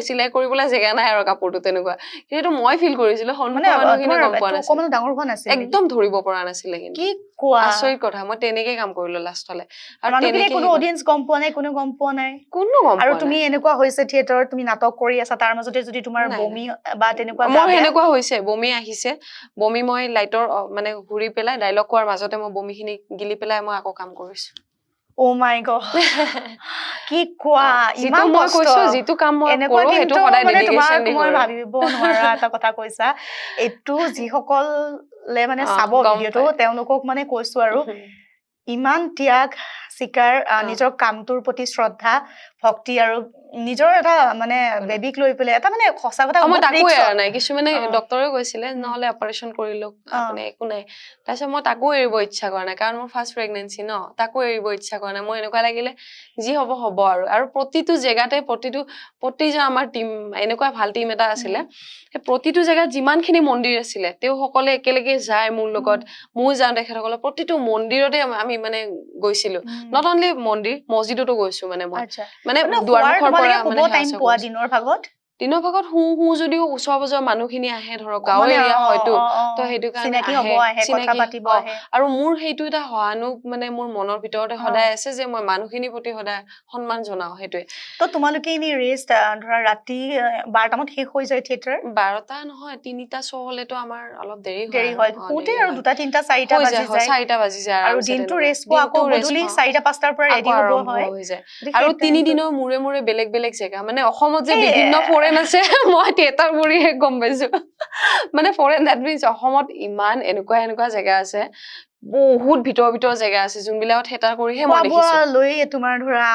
চিলাই কৰিবলৈ জেগা নাই আৰু কাপোৰটো তেনেকুৱা কিন্তু মই ফিল কৰিছিলো সন্মুখৰ মানুহখিনিয়ে গম পোৱা নাছিল অকমান ডাঙৰ হোৱা নাছিল একদম ধৰিব পৰা নাছিলে কিন্তু কি কোৱা আচৰিত কথা মই তেনেকে কাম কৰিলো লাষ্টলে আৰু তেনেকে কোনো অডিয়েন্স গম পোৱা নাই কোনো গম পোৱা নাই আৰু তুমি এনেকুৱা হৈছে থিয়েটাৰত তুমি নাটক কৰি আছা তাৰ মাজতে যদি তোমাৰ বমি বা তেনেকুৱা মোৰ এনেকুৱা হৈছে বমি আহিছে বমি মই লাইটৰ মানে ঘুৰি পেলাই ডায়লগ কোৱাৰ মাজতে মই বমিখিনি গিলি পেলাই মই আকৌ কাম কৰিছো ও মাই গড কি কোৱা ইমান মই কৈছো যেটো কাম মই কৰো হেতু সদায় ডেডিকেশন দি মই ভাবিব নোৱাৰা এটা কথা কৈছা এটো যি সকলে মানে চাব ভিডিওটো তেওঁলোকক মানে কৈছো আৰু ইমান ত্যাগ স্বীকাৰ নিজৰ কামটোৰ প্ৰতি শ্ৰদ্ধা ভক্তি আৰু নিজৰ এটা মানে বেবিক লৈ পেলে এটা মানে খসা কথা মই তাকো এৰা নাই কিছু মানে ডক্টৰে কৈছিলে নহলে অপাৰেচন কৰি লওক আপুনি একো নাই তাৰপিছত মই তাকো এৰিব ইচ্ছা কৰা নাই কাৰণ মোৰ ফাৰ্ষ্ট প্ৰেগনেন্সি ন তাকো এৰিব ইচ্ছা কৰা নাই মই এনেকুৱা লাগিলে যি হ'ব আৰু প্ৰতিটো জেগাতে প্ৰতিজন আমাৰ টিম এনেকুৱা ভাল টিম এটা আছিলে প্ৰতিটো জেগাত যিমানখিনি মন্দিৰ আছিলে তেওঁ সকলে একেলগে যায় মোৰ লগত মই যাওঁ তেখেতসকলৰ প্ৰতিটো মন্দিৰতে আমি মানে গৈছিলো নট অনলি মন্দিৰ মছজিদতো গৈছো মানে মই মানে দুৱাৰমুখৰ পৰা মানে টাইম পোৱা দিনৰ ভাগত হু যদিও ওচৰ পাজৰ মানুহখিনি আহে ধৰক গাঁৱৰ এৰিয়া হয়তো তো সেইটো কাৰণে আহে আৰু মোৰ সেইটো এটা সহানুক মানে মোৰ মনৰ ভিতৰতে সদায় আছে যে মই মানুহখিনিৰ প্ৰতি সদায় সন্মান জনাও সেইটোৱে তো তোমালোকে ইনি ৰেষ্ট ধৰা ৰাতি 12টা মানত শেষ হৈ যায় থিয়েটাৰ 12টা নহয় 3টা শো হলেতো আমাৰ অলপ দেৰি হয় খুতে আৰু 2টা 3টা 4টা বাজি যায় 4টা বাজি যায় আৰু দিনটো ৰেষ্ট পোৱা আকৌ গধূলি 4টা 5টাৰ পৰা ৰেডি হ'ব হয় আৰু 3 দিনৰ মূৰে বেলেগ জেগা মানে অসমত যে বিভিন্ন ফৰেন আছে মই থিয়েটাৰ বুলিহে গম পাইছো মানে ফৰেন দ্যাট মিন্স অসমত ইমান এনেকুৱা জেগা আছে বহুত ভিতৰ জেগা আছে যোনবিলাক থিয়েটাৰ কৰিহে মই দেখিছো লৈ তোমাৰ ধৰা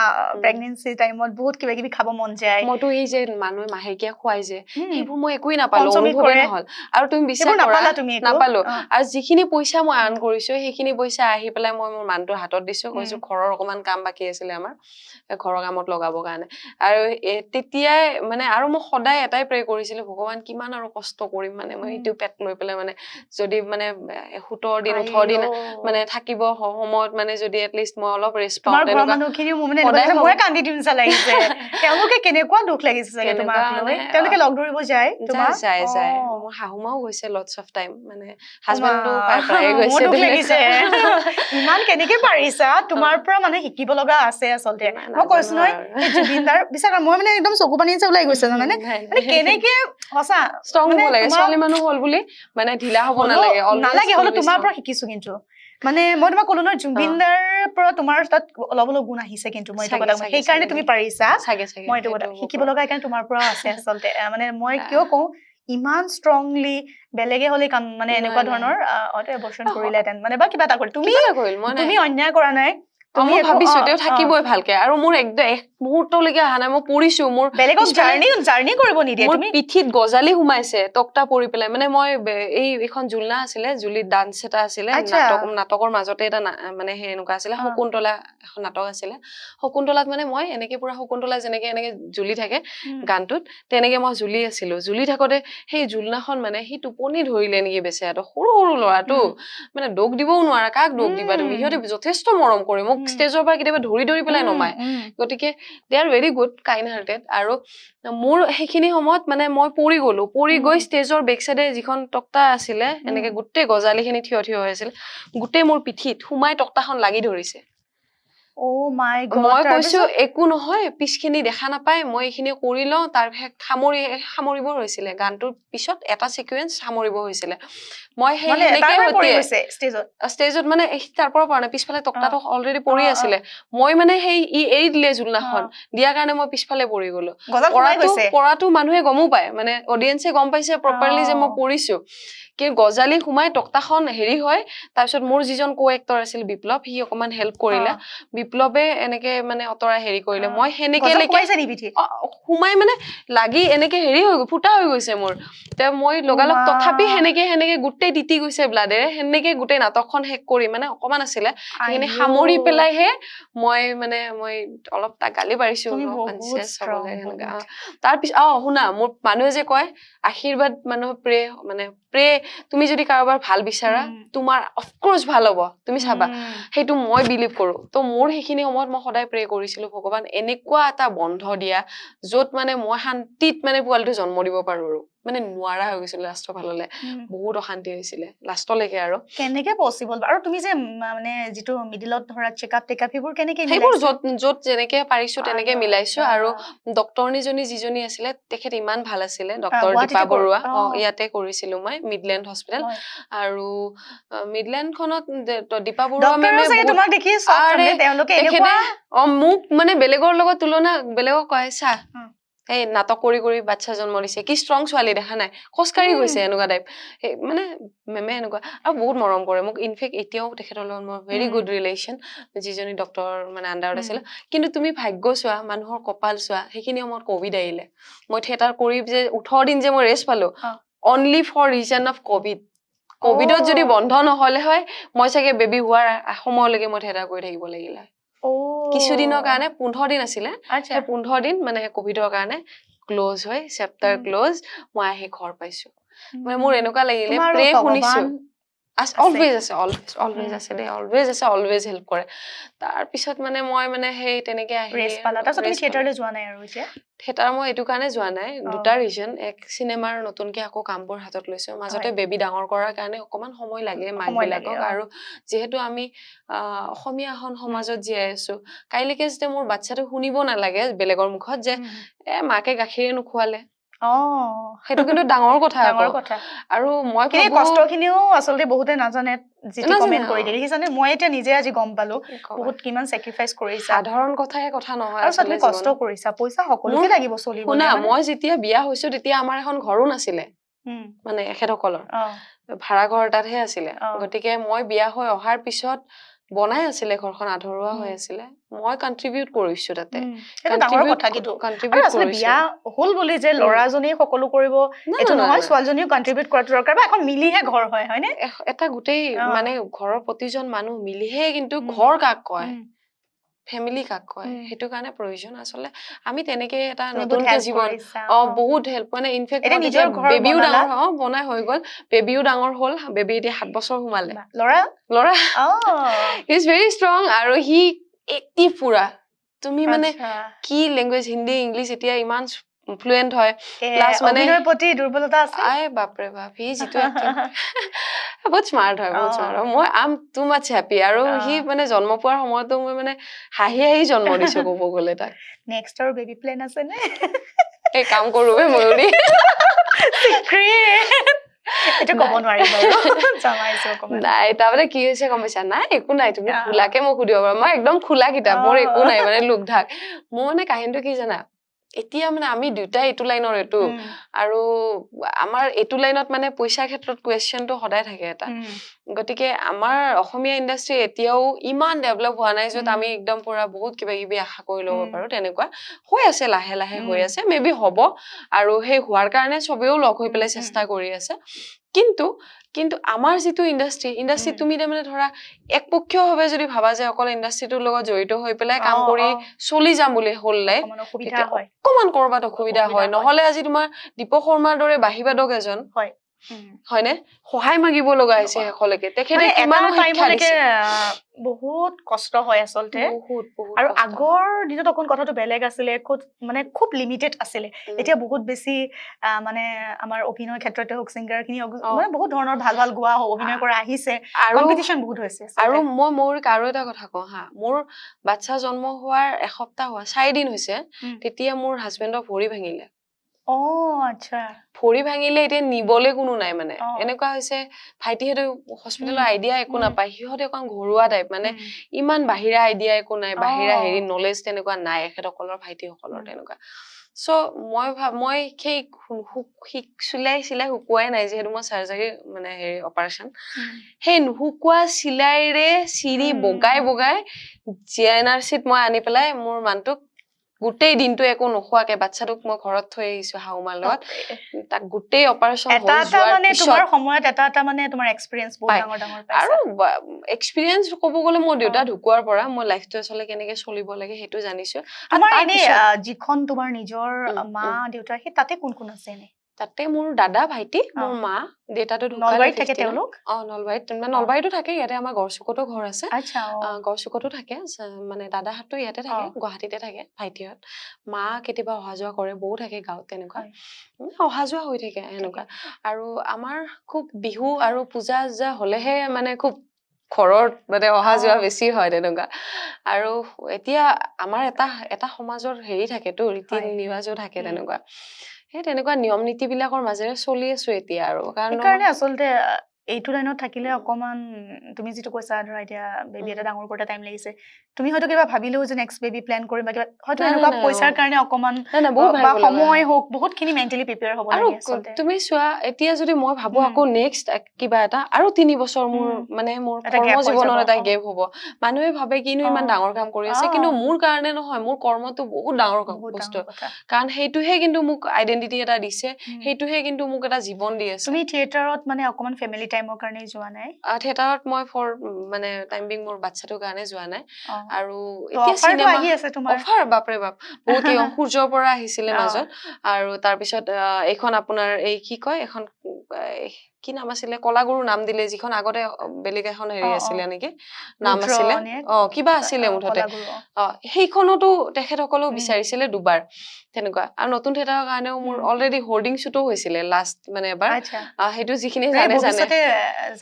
প্ৰেগনেন্সি টাইমত বহুত কিবা কিবি খাব মন যায় মইতো এই যে মানুহে মাহেকীয়া খুৱাই যে সেইবোৰ মই একোই নাপালো অনুভৱে নহল আৰু তুমি বিশ্বাস কৰা নাপালো আৰু যিখিনি পইচা মই আৰ্ণ কৰিছো সেইখিনি পইচা আহি পেলাই মই মোৰ মানুহটোৰ হাতত দিছো কৈছো ঘৰৰ অকমান কাম বাকী আছিলে আমাৰ ঘৰৰ কামত লগাবৰ কাৰণে আৰু তেতিয়াই মানে আৰু মই সদায় এটাই প্ৰে কৰিছিলো ভগৱান কিমান আৰু কষ্ট কৰিম মানে মই এইটো পেট লৈ পেলাই মানে যদি মানে 17 দিন 18 দিন মানে থাকিব সময়ত মানে যদি এটলিষ্ট মই অলপ ৰেষ্ট পাওঁ তোমাৰ ঘৰৰ মানুহখিনিও মোৰ মানে মই কান্দি দিম নিচিনা লাগিছে তেওঁলোকে কেনেকুৱা দুখ লাগিছে চাগে তোমাক লৈ তেওঁলোকে লগ ধৰিব যায় তোমাক যায় মোৰ শাহুমাও গৈছে লটছ অফ টাইম মানে হাজবেণ্ডো প্ৰায় গৈছে দুখ লাগিছে ইমান কেনেকে পাৰিছা তোমাৰ পৰা মানে শিকিব লগা আছে আচলতে মই কৈছো নহয় এই জুবিনদাৰ বিচাৰ মই মানে একদম চকু পানী ওলাই গৈছে জানানে মানে কেনেকে সঁচা ষ্ট্ৰং হ'ব লাগে ছোৱালী মানুহ হ'ল বুলি মানে ঢিলা হ'ব নালাগে হলো তোমাৰ পৰা শিকিছো কিন্তু মানে মই তোমাক ক'লো নহয় জুবিনদাৰ পৰা তোমাৰ তাত অলপ অলপ গুণ আহিছে কিন্তু মই এইটো কথা সেইকাৰণে তুমি পাৰিছা মই এইটো কথা শিকিব লগা সেইকাৰণে তোমাৰ পৰা আছে আচলতে মানে মই কিয় কওঁ ইমান ষ্ট্ৰংলি বেলেগে হলে মানে এনেকুৱা ধৰণৰ এবৰ্চন কৰিলেহেঁতেন মানে বা কিবা এটা কৰিল তুমি অন্যায় কৰা নাই মই ভাবিছো তেওঁ থাকিবই ভালকে আৰু মোৰ একদম এক মুহূৰ্তলৈকে অহা নাই মই পৰিছো মোৰ বেলেগক জাৰ্ণি কৰিব নিদিয়ে তুমি পিঠিত গজালি সোমাইছে তক্তা পৰি পেলাই মানে মই এইখন জুলনা আছিলে জুলিত ডান্স এটা আছিলে নাটকৰ মাজতে এটা মানে সেই এনেকুৱা আছিলে শকুন্তলা এখন নাটক আছিলে শকুন্তলাত মানে মই এনেকে পুৰা শকুন্তলা যেনেকে এনেকে জুলি থাকে গানটোত তেনেকে মই জুলি আছিলো জুলি থাকোতে সেই জুলনাখন মানে সি টোপনি ধৰিলে নেকি বেচেৰাটো সৰু সৰু ল'ৰাটো মানে দোষ দিবও নোৱাৰা কাক দোষ দিবা তুমি সিহঁতে যথেষ্ট মৰম কৰে মোক ষ্টেজৰ পৰা কেতিয়াবা ধৰি পেলাই নমায় গতিকে দে R very good kind hearted আৰু মোৰ সেইখিনি সময়ত মানে মই পৰি গৈ ষ্টেজৰ বেক চাইডে যিখন তক্তা আছিলে এনেকে গোটেই গজালি খিনি থিয় হৈ আছিল গোটেই মোৰ পিঠিত সোমাই তক্তাখন লাগি ধৰিছে মই কৈছো একো নহয় পিছখিনি দেখা নাপায় মই এইখিনি কৰি লওঁ তাৰ সামৰিব হৈছিলে গানটোৰ পিছত এটা চিকুৱেঞ্চ সামৰিব হৈছিলে মই ষ্টেজত মানে তাৰ পৰা পৰা নাই পিছফালে তক্তাটো অলৰেডি পৰি আছিলে মই মানে সেই এৰি দিলে জুলনাখন দিয়াৰ কাৰণে মই পিছফালে পৰি গলো পৰাটো মানুহে গমো পায় মানে অডিয়েন্সে গম পাইছে প্ৰপাৰলি যে মই পৰিছো কি গজালি সোমাই তক্তাখন হেৰি হয় তাৰপিছত মোৰ যিজন কো এক্টৰ আছিল বিপ্লৱ সি অকমান হেল্প কৰিলে বিপ্লৱে এনেকে মানে অতৰা হেৰি কৰিলে মই সেনেকে সোমাই মানে লাগি এনেকে হেৰি হৈ গৈ ফুটা হৈ গৈছে মোৰ তে মই লগালগ তথাপি সেনেকে গোটেই তিতি গৈছে ব্লাডেৰে সেনেকে গোটেই নাটকখন শেষ কৰি মানে অকমান আছিলে সেইখিনি সামৰি পেলাইহে মই অলপ তাক গালি পাৰিছো তাৰপিছত শুনা মোৰ মানুহে যে কয় আশীৰ্বাদ মানুহৰ প্ৰে তুমি যদি কাৰোবাৰ ভাল বিচাৰা তোমাৰ অফকোৰ্চ ভাল হ'ব তুমি চাবা সেইটো মই বিলিভ কৰো তো মোৰ সেইখিনি সময়ত মই সদায় প্ৰে কৰিছিলো ভগৱান এনেকুৱা এটা বন্ধ দিয়া য'ত মানে মই শান্তিত মানে পোৱালিটো জন্ম দিব পাৰো আৰু মানে নোৱাৰা হৈ গৈছিল লাষ্টৰ ফাললে বহুত অশান্তি হৈছিলে লাষ্টলৈকে আৰু কেনেকে পসিবল আৰু তুমি যে মানে যিটো মিডিলত ধৰা চেকআপ সেইবোৰ কেনেকে সেইবোৰ য'ত যেনেকে পাৰিছো তেনেকে মিলাইছো আৰু ডক্টৰনীজনী যিজনী আছিলে তেখেত ইমান ভাল আছিলে ডক্টৰ দীপা বৰুৱা ইয়াতে কৰিছিলো মই মিডলেণ্ড হস্পিটেল আৰু মিডলেণ্ডখনত দীপা বৰুৱা মেমে তোমাক দেখি তেওঁলোকে মোক মানে বেলেগৰ লগত তুলনা বেলেগক কয় চা এই নাটক কৰি বাচ্চা জন্ম দিছে কি ষ্ট্ৰং ছোৱালী দেখা নাই খোজকাঢ়ি গৈছে এনেকুৱা টাইপ মানে মেমে এনেকুৱা আৰু বহুত মৰম কৰে মোক ইনফেক্ট এতিয়াও তেখেতৰ লগত মোৰ ভেৰি গুড ৰিলেশ্যন যিজনী ডক্টৰ মানে আণ্ডাৰত আছিলে কিন্তু তুমি ভাগ্য চোৱা মানুহৰ কপাল চোৱা সেইখিনি সময়ত কভিড আহিলে মই থিয়েটাৰ কৰি যে 18 দিন যে মই ৰেষ্ট পালো অনলি ফৰ ৰিজন অফ কভিডত যদি বন্ধ নহলে হয় মই চাগে বেবী হোৱাৰ সময়লৈকে মই থিয়েটাৰ কৰি থাকিব লাগিলে কিছুদিনৰ কাৰণে 15 দিন আছিলে 15 দিন মানে কভিডৰ কাৰণে ক্লোজ হয় চেপ্টাৰ ক্লোজ মই আহি ঘৰ পাইছো মানে মোৰ এনেকুৱা লাগিলে প্ৰে শুনিছো অলৱেজ আছে দে অলৱেজ হেল্প কৰে তাৰপিছত মানে মই মানে সেই তেনেকে আহি থিয়েটাৰলৈ যোৱা নাই আৰু এতিয়া থিয়েটাৰ মই এইটো কাৰণে যোৱা নাই দুটা ৰিজন এক চিনেমাৰ নতুনকে আকৌ কামবোৰ হাতত লৈছো মাজতে বেবী ডাঙৰ কৰাৰ কাৰণে অকমান সময় লাগে মাক বিলাকক আৰু যিহেতু আমি অসমীয়া এখন সমাজত জীয়াই আছো কাইলৈকে যেতিয়া মোৰ বাচ্ছাটো শুনিব নালাগে বেলেগৰ মুখত যে মাকে গাখীৰে নোখোৱালে সেইটো কিন্তু ডাঙৰ কথা আৰু মই কষ্টখিনিও আচলতে বহুতে নাজানে যিটো কমেন্ট কৰি দিয়ে দেখিছানে মই এতিয়া নিজে আজি গম পালো বহুত কিমান চেক্ৰিফাইচ কৰিছা সাধাৰণ কথা নহয় আৰু তুমি কষ্ট কৰিছা পইচা সকলোকে লাগিব চলিব শুনা মই যেতিয়া বিয়া হৈছো তেতিয়া আমাৰ এখন ঘৰো নাছিলে মানে এখেতসকলৰ ভাড়া ঘৰ তাতহে আছিলে গতিকে মই বিয়া হৈ অহাৰ পিছত বনাই আছিলে ঘৰখন আধৰুৱা হৈ আছিলে মই কন্ট্ৰিবিউট কৰিছো তাতে বিয়া হল বুলি যে ল'ৰাজনীয়ে সকলো কৰিব এইটো নহয় ছোৱালীজনীও কন্ট্ৰিবিউট কৰাটো দৰকাৰ বা এখন মিলিহে ঘৰ হয় হয়নে এটা গোটেই মানে ঘৰৰ প্ৰতিজন মানুহ মিলিহে কিন্তু ঘৰ কাক কয় ফেমিলি কাক কয় সেইটো কাৰণে প্ৰয়োজন আচলতে আমি তেনেকে এটা তুমি বহুত নতুনকে help জীৱন কৰিছা, বহুত হেল্প মানে ইনফেক্ট এতিয়া মই নিজৰ ঘৰ বেবিও বনালা? ডাঙৰ বনাই হৈ গ'ল বেবিও ডাঙৰ হ'ল বেবি এতিয়া 7 বছৰ সোমালে ল'ৰা ল'ৰা অ' হি ইজ ভেৰি ষ্ট্ৰং আৰু হি এক্টিভ পুৰা তুমি মানে আচ্ছা। কি লেংগুৱেজ হিন্দী ইংলিছ এতিয়া ইমান ফ্লুয়েন্ট হয় এ, প্লাছ মানে অভিনয়ৰ প্ৰতি দুৰ্বলতা আছে আই বাপৰে বাপ সি যিটো এক্টিং বহুত স্মাৰ্ট হয় বহুত স্মাৰ্ট হয় মই আম টু মাছ হেপী আৰু সি মানে জন্ম পোৱাৰ সময়তো মই মানে হাঁহি হাঁহি জন্ম দিছো ক'ব গ'লে তাক নেক্সট আৰু বেবি প্লেন আছে নে এই কাম কৰোৱে ময়ূৰী এইটো ক'ব নোৱাৰি বাৰু জমাইছো অকমান নাই তাৰমানে কি হৈছে গম পাইছা নাই একো নাই তুমি খোলাকে মোক সুধিব পাৰা মই একদম খোলা কিতাপ মোৰ একো নাই মানে লোক ঢাক মোৰ মানে কাহিনীটো কি জানা এতিয়া মানে আমি দুটাই এইটো লাইনৰ এইটো আৰু আমাৰ এইটো লাইনত মানে পইচাৰ ক্ষেত্ৰত কুৱেশ্যনটো সদায় থাকে এটা গতিকে আমাৰ অসমীয়া ইণ্ডাষ্ট্ৰি এতিয়াও ইমান ডেভেলপ হোৱা নাই য'ত আমি একদম পুৰা বহুত কিবা কিবি আশা কৰি ল'ব পাৰো তেনেকুৱা হৈ আছে লাহে লাহে হৈ আছে মেবি হ'ব আৰু সেই হোৱাৰ কাৰণে চবেও লগ হৈ পেলাই চেষ্টা কৰি আছে কিন্তু আমাৰ যিটো ইণ্ডাষ্ট্ৰি তুমি তাৰমানে ধৰা একপক্ষীয়ভাৱে যদি ভাবা যে অকল ইণ্ডাষ্ট্ৰিটোৰ লগত জড়িত হৈ পেলাই কাম কৰি চলি যাম বুলি হ'ল লাইফ অকমান কৰবাত অসুবিধা হয় নহলে আজি তোমাৰ দীপক শৰ্মাৰ দৰে বাহিবাদক এজন হয়নে সহায় মাগিব লগা হৈছে শেষলৈকে তেখেতে কিমান শিক্ষা দিছে বহুত কষ্ট হয় আচলতে আৰু আগৰ দিনত অকণ কথাটো বেলেগ আছিলে মানে খুব লিমিটেড আছিলে এতিয়া বহুত বেছি মানে আমাৰ অভিনয় ক্ষেত্ৰতে হওক সিংগাৰ খিনি মানে বহুত ধৰণৰ ভাল ভাল গোৱা অভিনয় কৰা আহিছে কম্পিটিশন বহুত হৈছে আৰু মই মোৰ আৰু এটা কথা কওঁ হা মোৰ বাচ্চা জন্ম হোৱাৰ এসপ্তাহ হোৱা 4 দিন হৈছে তেতিয়া মোৰ হাজবেণ্ডৰ ভৰি ভাঙিলে আচ্ছা ভৰি ভাঙিলে এতিয়া নিবলে কোনো নাই মানে এনেকুৱা হৈছে ভাইটিহেঁতে হস্পিটেলৰ আইডিয়া একো নাপায় সিহঁতে অকণ ঘৰুৱা টাইপ মানে ইমান বাহিৰা আইডিয়া একো নাই বাহিৰা হেৰি নলেজ তেনেকুৱা নাই এখেতসকলৰ ভাইটিসকলৰ তেনেকুৱা চ' মই সেই চিলাই শুকুৱাই নাই যিহেতু মই চাৰ্জাৰী মানে হেৰি অপাৰেশ্যন সেই নুশুকোৱা চিলাইৰে চিৰি বগাই বগাই GNRCত মই আনি পেলাই মোৰ মানুহটোক গোটেই দিনটো একো নোখোৱাকে বাচ্চাটোক মই ঘৰত থৈ আহিছো শাহুমাৰ লগত তাক গোটেই অপাৰেশ্যন হৈ যোৱাৰ পিছত তোমাৰ সময়ত এটা মানে তোমাৰ এক্সপেৰিয়েন্স বহুত ডাঙৰ ডাঙৰ পাইছা আৰু এক্সপেৰিয়েন্স ক'ব গ'লে মই দেউতা ঢুকুৱাৰ পৰা মই লাইফটো আচলতে কেনেকে চলিব লাগে সেইটো জানিছো তোমাৰ এনে যিখন তোমাৰ নিজৰ মা দেউতা সেই তাতে কোন কোন আছে এনে তাতে মোৰ দাদা ভাইটি মোৰ মা দেউতাটো ঢুকালে থাকে তেওঁলোক নলবাৰীতো থাকে ইয়াতে আমাৰ গড়চুকতো ঘৰ আছে গড়চুকতো থাকে মানে দাদাহঁতো ইয়াতে থাকে গুৱাহাটীতে থাকে ভাইটিহঁত মা কেতিয়াবা অহা যোৱা কৰে বৌ থাকে গাঁৱত তেনেকুৱা অহা যোৱা হৈ থাকে এনেকুৱা আৰু আমাৰ খুব বিহু আৰু পূজা হলেহে মানে খুব ঘৰত মানে অহা যোৱা বেছি হয় তেনেকুৱা আৰু এতিয়া আমাৰ এটা সমাজৰ হেৰি থাকেতো ৰীতি নিবাজো থাকে তেনেকুৱা সেই তেনেকুৱা নিয়ম নীতি বিলাকৰ মাজেৰে চলি আছো এতিয়া আৰু সেইকাৰণে আচলতে এইটো লাইনত থাকিলে অকমান তুমি যিটো কৈছা ধৰা এতিয়া বেবি এটা ডাঙৰ কৰোতে টাইম লাগিছে তুমি হয়তো কিবা ভাবিলেও যে নেক্সট বেবি প্ল্যান কৰিম বা কিবা হয়তো এনেকুৱা পইচাৰ কাৰণে অকমান বা সময় হোক বহুতখিনি মেণ্টেলি প্ৰিপেয়াৰ হ'ব লাগে আচলতে তুমি চোৱা এতিয়া যদি মই ভাবো আকৌ নেক্সট কিবা এটা আৰু 3 বছৰ মোৰ মানে মোৰ কৰ্ম জীৱনৰ এটা গেপ হ'ব মানুহে ভাবে কিনো ইমান ডাঙৰ কাম কৰি আছে কিন্তু মোৰ কাৰণে নহয় মোৰ কৰ্মটো বহুত ডাঙৰ বস্তু কাৰণ সেইটোহে কিন্তু মোক আইডেন্টিটি এটা দিছে সেইটোহে কিন্তু মোক এটা জীৱন দি আছে তুমি থিয়েটাৰত মানে অকমান ফ্যামিলি টাইমৰ কাৰণে যোৱা নাই থিয়েটাৰত মই ফৰ মানে টাইম বিং মোৰ বাচ্চাটোৰ কাৰণে যোৱা নাই আৰু এতিয়া চিনেমা আহি আছে তোমাৰ অফাৰ বাপৰে বাপ বহুত সূৰ্যৰ পৰা আহিছিলে মাজত আৰু তাৰ পিছত এইখন আপোনাৰ এই কি কয় এখন কি নাম আছিলে কলাগুৰু নাম দিলে যিখন আগতে বেলেগ এখন হেৰি আছিলে নেকি নাম আছিলে কিবা আছিলে মুঠতে সেইখনতো তেখেতসকলেও বিচাৰিছিলে দুবাৰ তেনেকুৱা আৰু নতুন থিয়েটাৰৰ কাৰণেও মোৰ অলৰেডি হোৰ্ডিং শ্বুটো হৈছিলে লাষ্ট মানে এবাৰ সেইটো যিখিনি জানে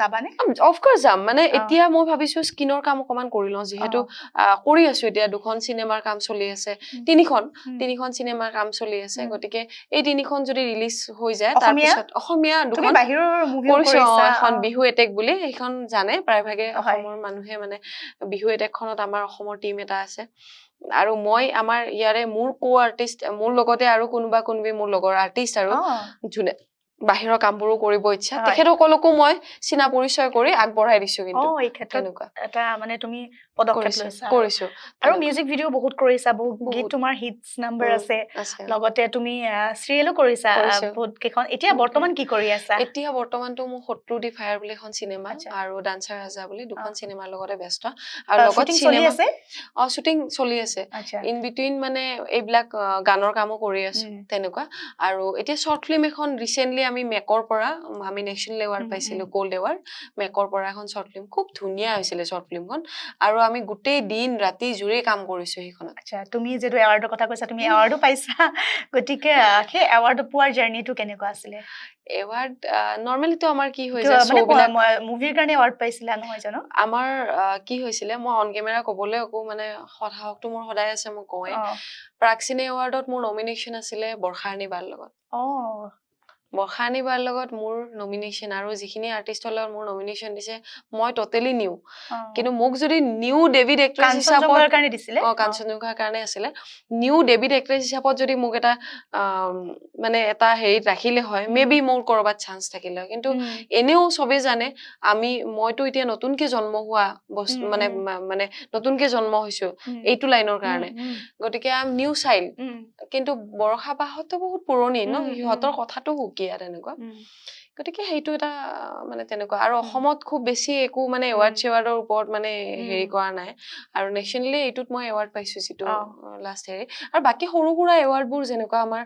যাবানে অফকোৰ্স যাম মানে এতিয়া মই ভাবিছো স্কিনৰ কাম অকমান কৰি লওঁ যিহেতু কৰি আছো এতিয়া 2খন চিনেমাৰ কাম চলি আছে 3খন চিনেমাৰ কাম চলি আছে গতিকে এই 3খন যদি ৰিলিজ হৈ যায় তাৰ পিছত অসমীয়া 2খন কৰিছো এখন বিহু এটেক বুলি সেইখন জানে প্ৰায়ভাগে অসমৰ মানুহে মানে বিহু এটেকখনত আমাৰ অসমৰ টিম এটা আছে আৰু মই আমাৰ ইয়াৰে মোৰ কো আৰ্টিষ্ট মোৰ লগতে আৰু কোনোবি মোৰ লগৰ আৰ্টিষ্ট আৰু যোনে বাহিৰৰ কামবোৰো কৰিব ইচ্ছা তেখেতসকলকো মই চিনা পৰিচয় কৰি আগবঢ়াই দিছো কিন্তু এই ক্ষেত্ৰত এটা মানে তুমি পদক্ষেপ লৈছা কৰিছো আৰু মিউজিক ভিডিও বহুত কৰিছা বহুত গীত তোমাৰ হিটছ নাম্বাৰ আছে লগতে তুমি সিৰিয়েলো কৰিছা বহুত কেইখন এতিয়া বৰ্তমান কি কৰি আছা এতিয়া বৰ্তমানটো মোৰ শত্ৰু দি ফায়াৰ বুলি এখন চিনেমা আৰু ডান্সাৰ ৰাজা বুলি দুখন চিনেমাৰ লগতে ব্যস্ত আৰু লগত চিনেমা শুটিং চলি আছে ইন বিটুইন মানে এইবিলাক গানৰ কামো কৰি আছো তেনেকুৱা আৰু এতিয়া শৰ্ট ফিল্ম এখন ৰিসেন্টলি আমি মেকৰ পৰা আমি নেশনেল এৱাৰ্ড পাইছিলো গোল্ড এৱাৰ্ড মেকৰ পৰা এখন শৰ্ট ফিল্ম খুব ধুনীয়া হৈছিল শৰ্ট ফিল্মখন আৰু আমি গোটেই দিন ৰাতি জুৰি কাম কৰিছো সেইখনত আচ্ছা তুমি যেটো এৱাৰ্ডৰ কথা কৈছা তুমি এৱাৰ্ডো পাইছা গটিকে সেই এৱাৰ্ড পোৱাৰ জাৰ্নিটো কেনেকুৱা আছিল এৱাৰ্ড নৰমালি তো আমাৰ কি হৈ যায় মানে মুভিৰ কাৰণে এৱাৰ্ড পাইছিলা নহয় জানো আমাৰ কি হৈছিল মই অন কেমেৰা কবলৈ একো মানে সাহসটো মোৰ সদায় আছে মই কওঁৱে প্ৰাক্সিনে এৱাৰ্ডত মোৰ নমিনেশন আছিল বৰ্ষাৰাণী বাৰ লগত বৰ্ষাৰাণী বাৰ লগত মোৰ নমিনেশন আৰু যিখিনি আৰ্টিষ্টৰ লগত মোৰ নমিনেশন দিছে মই টোটালি নিউ কিন্তু মোক যদি নিউ ডেভিড এক্ট্ৰেছ হিচাপত কাৰণে দিছিলে কাঞ্চনজংঘাৰ কাৰণে আছিল নিউ ডেভিড এক্ট্ৰেছ হিচাপত যদি মোক এটা মানে এটা হেৰিত ৰাখিলে হয় মেবি মোৰ কৰবাত চান্স থাকিলে হয় কিন্তু এনেও সবে জানে মইতো এতিয়া নতুনকে জন্ম হোৱা বস্তু মানে নতুনকে জন্ম হৈছো এইটো লাইনৰ কাৰণে গতিকে আই এম নিউ চাইল্ড কিন্তু বৰষা বাহতো বহুত পুৰণি ন সিহঁতৰ কথাটো হুকিয়া তেনেকুৱা গতিকে সেইটো এটা মানে তেনেকুৱা আৰু অসমত খুব বেছি একো মানে এৱাৰ্ড চেৱাৰ্ডৰ ওপৰত মানে হেৰি কৰা নাই আৰু নেশনেলি এইটোত মই এৱাৰ্ড পাইছো যিটো লাষ্ট হেৰি আৰু বাকি সৰু সুৰা এৱাৰ্ডবোৰ যেনেকুৱা আমাৰ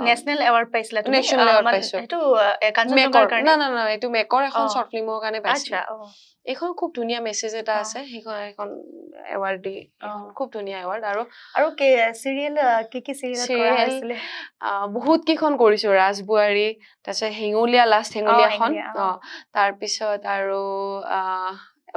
নেশনেল এৱাৰ্ড পাইছিলা তুমি নেশনেল এৱাৰ্ড পাইছো এইটো কাঞ্চনজংঘাৰ কাৰণে না এইটো মেকৰ এখন শৰ্ট ফিল্মৰ কাৰণে পাইছিলো এইখন খুব ধুনীয়া মেছেজ এটা আছে সেইখন এৱাৰ্ড দি খুব ধুনীয়া এৱাৰ্ড আৰু সিৰিয়েল কি সিৰিয়েলত কৰা হৈছিল বহুত কিখন কৰিছো ৰাজবুৱাৰী তাৰপিছত হেঙুলীয়া লাষ্ট হেঙুলীয়াখন তাৰ পিছত আৰু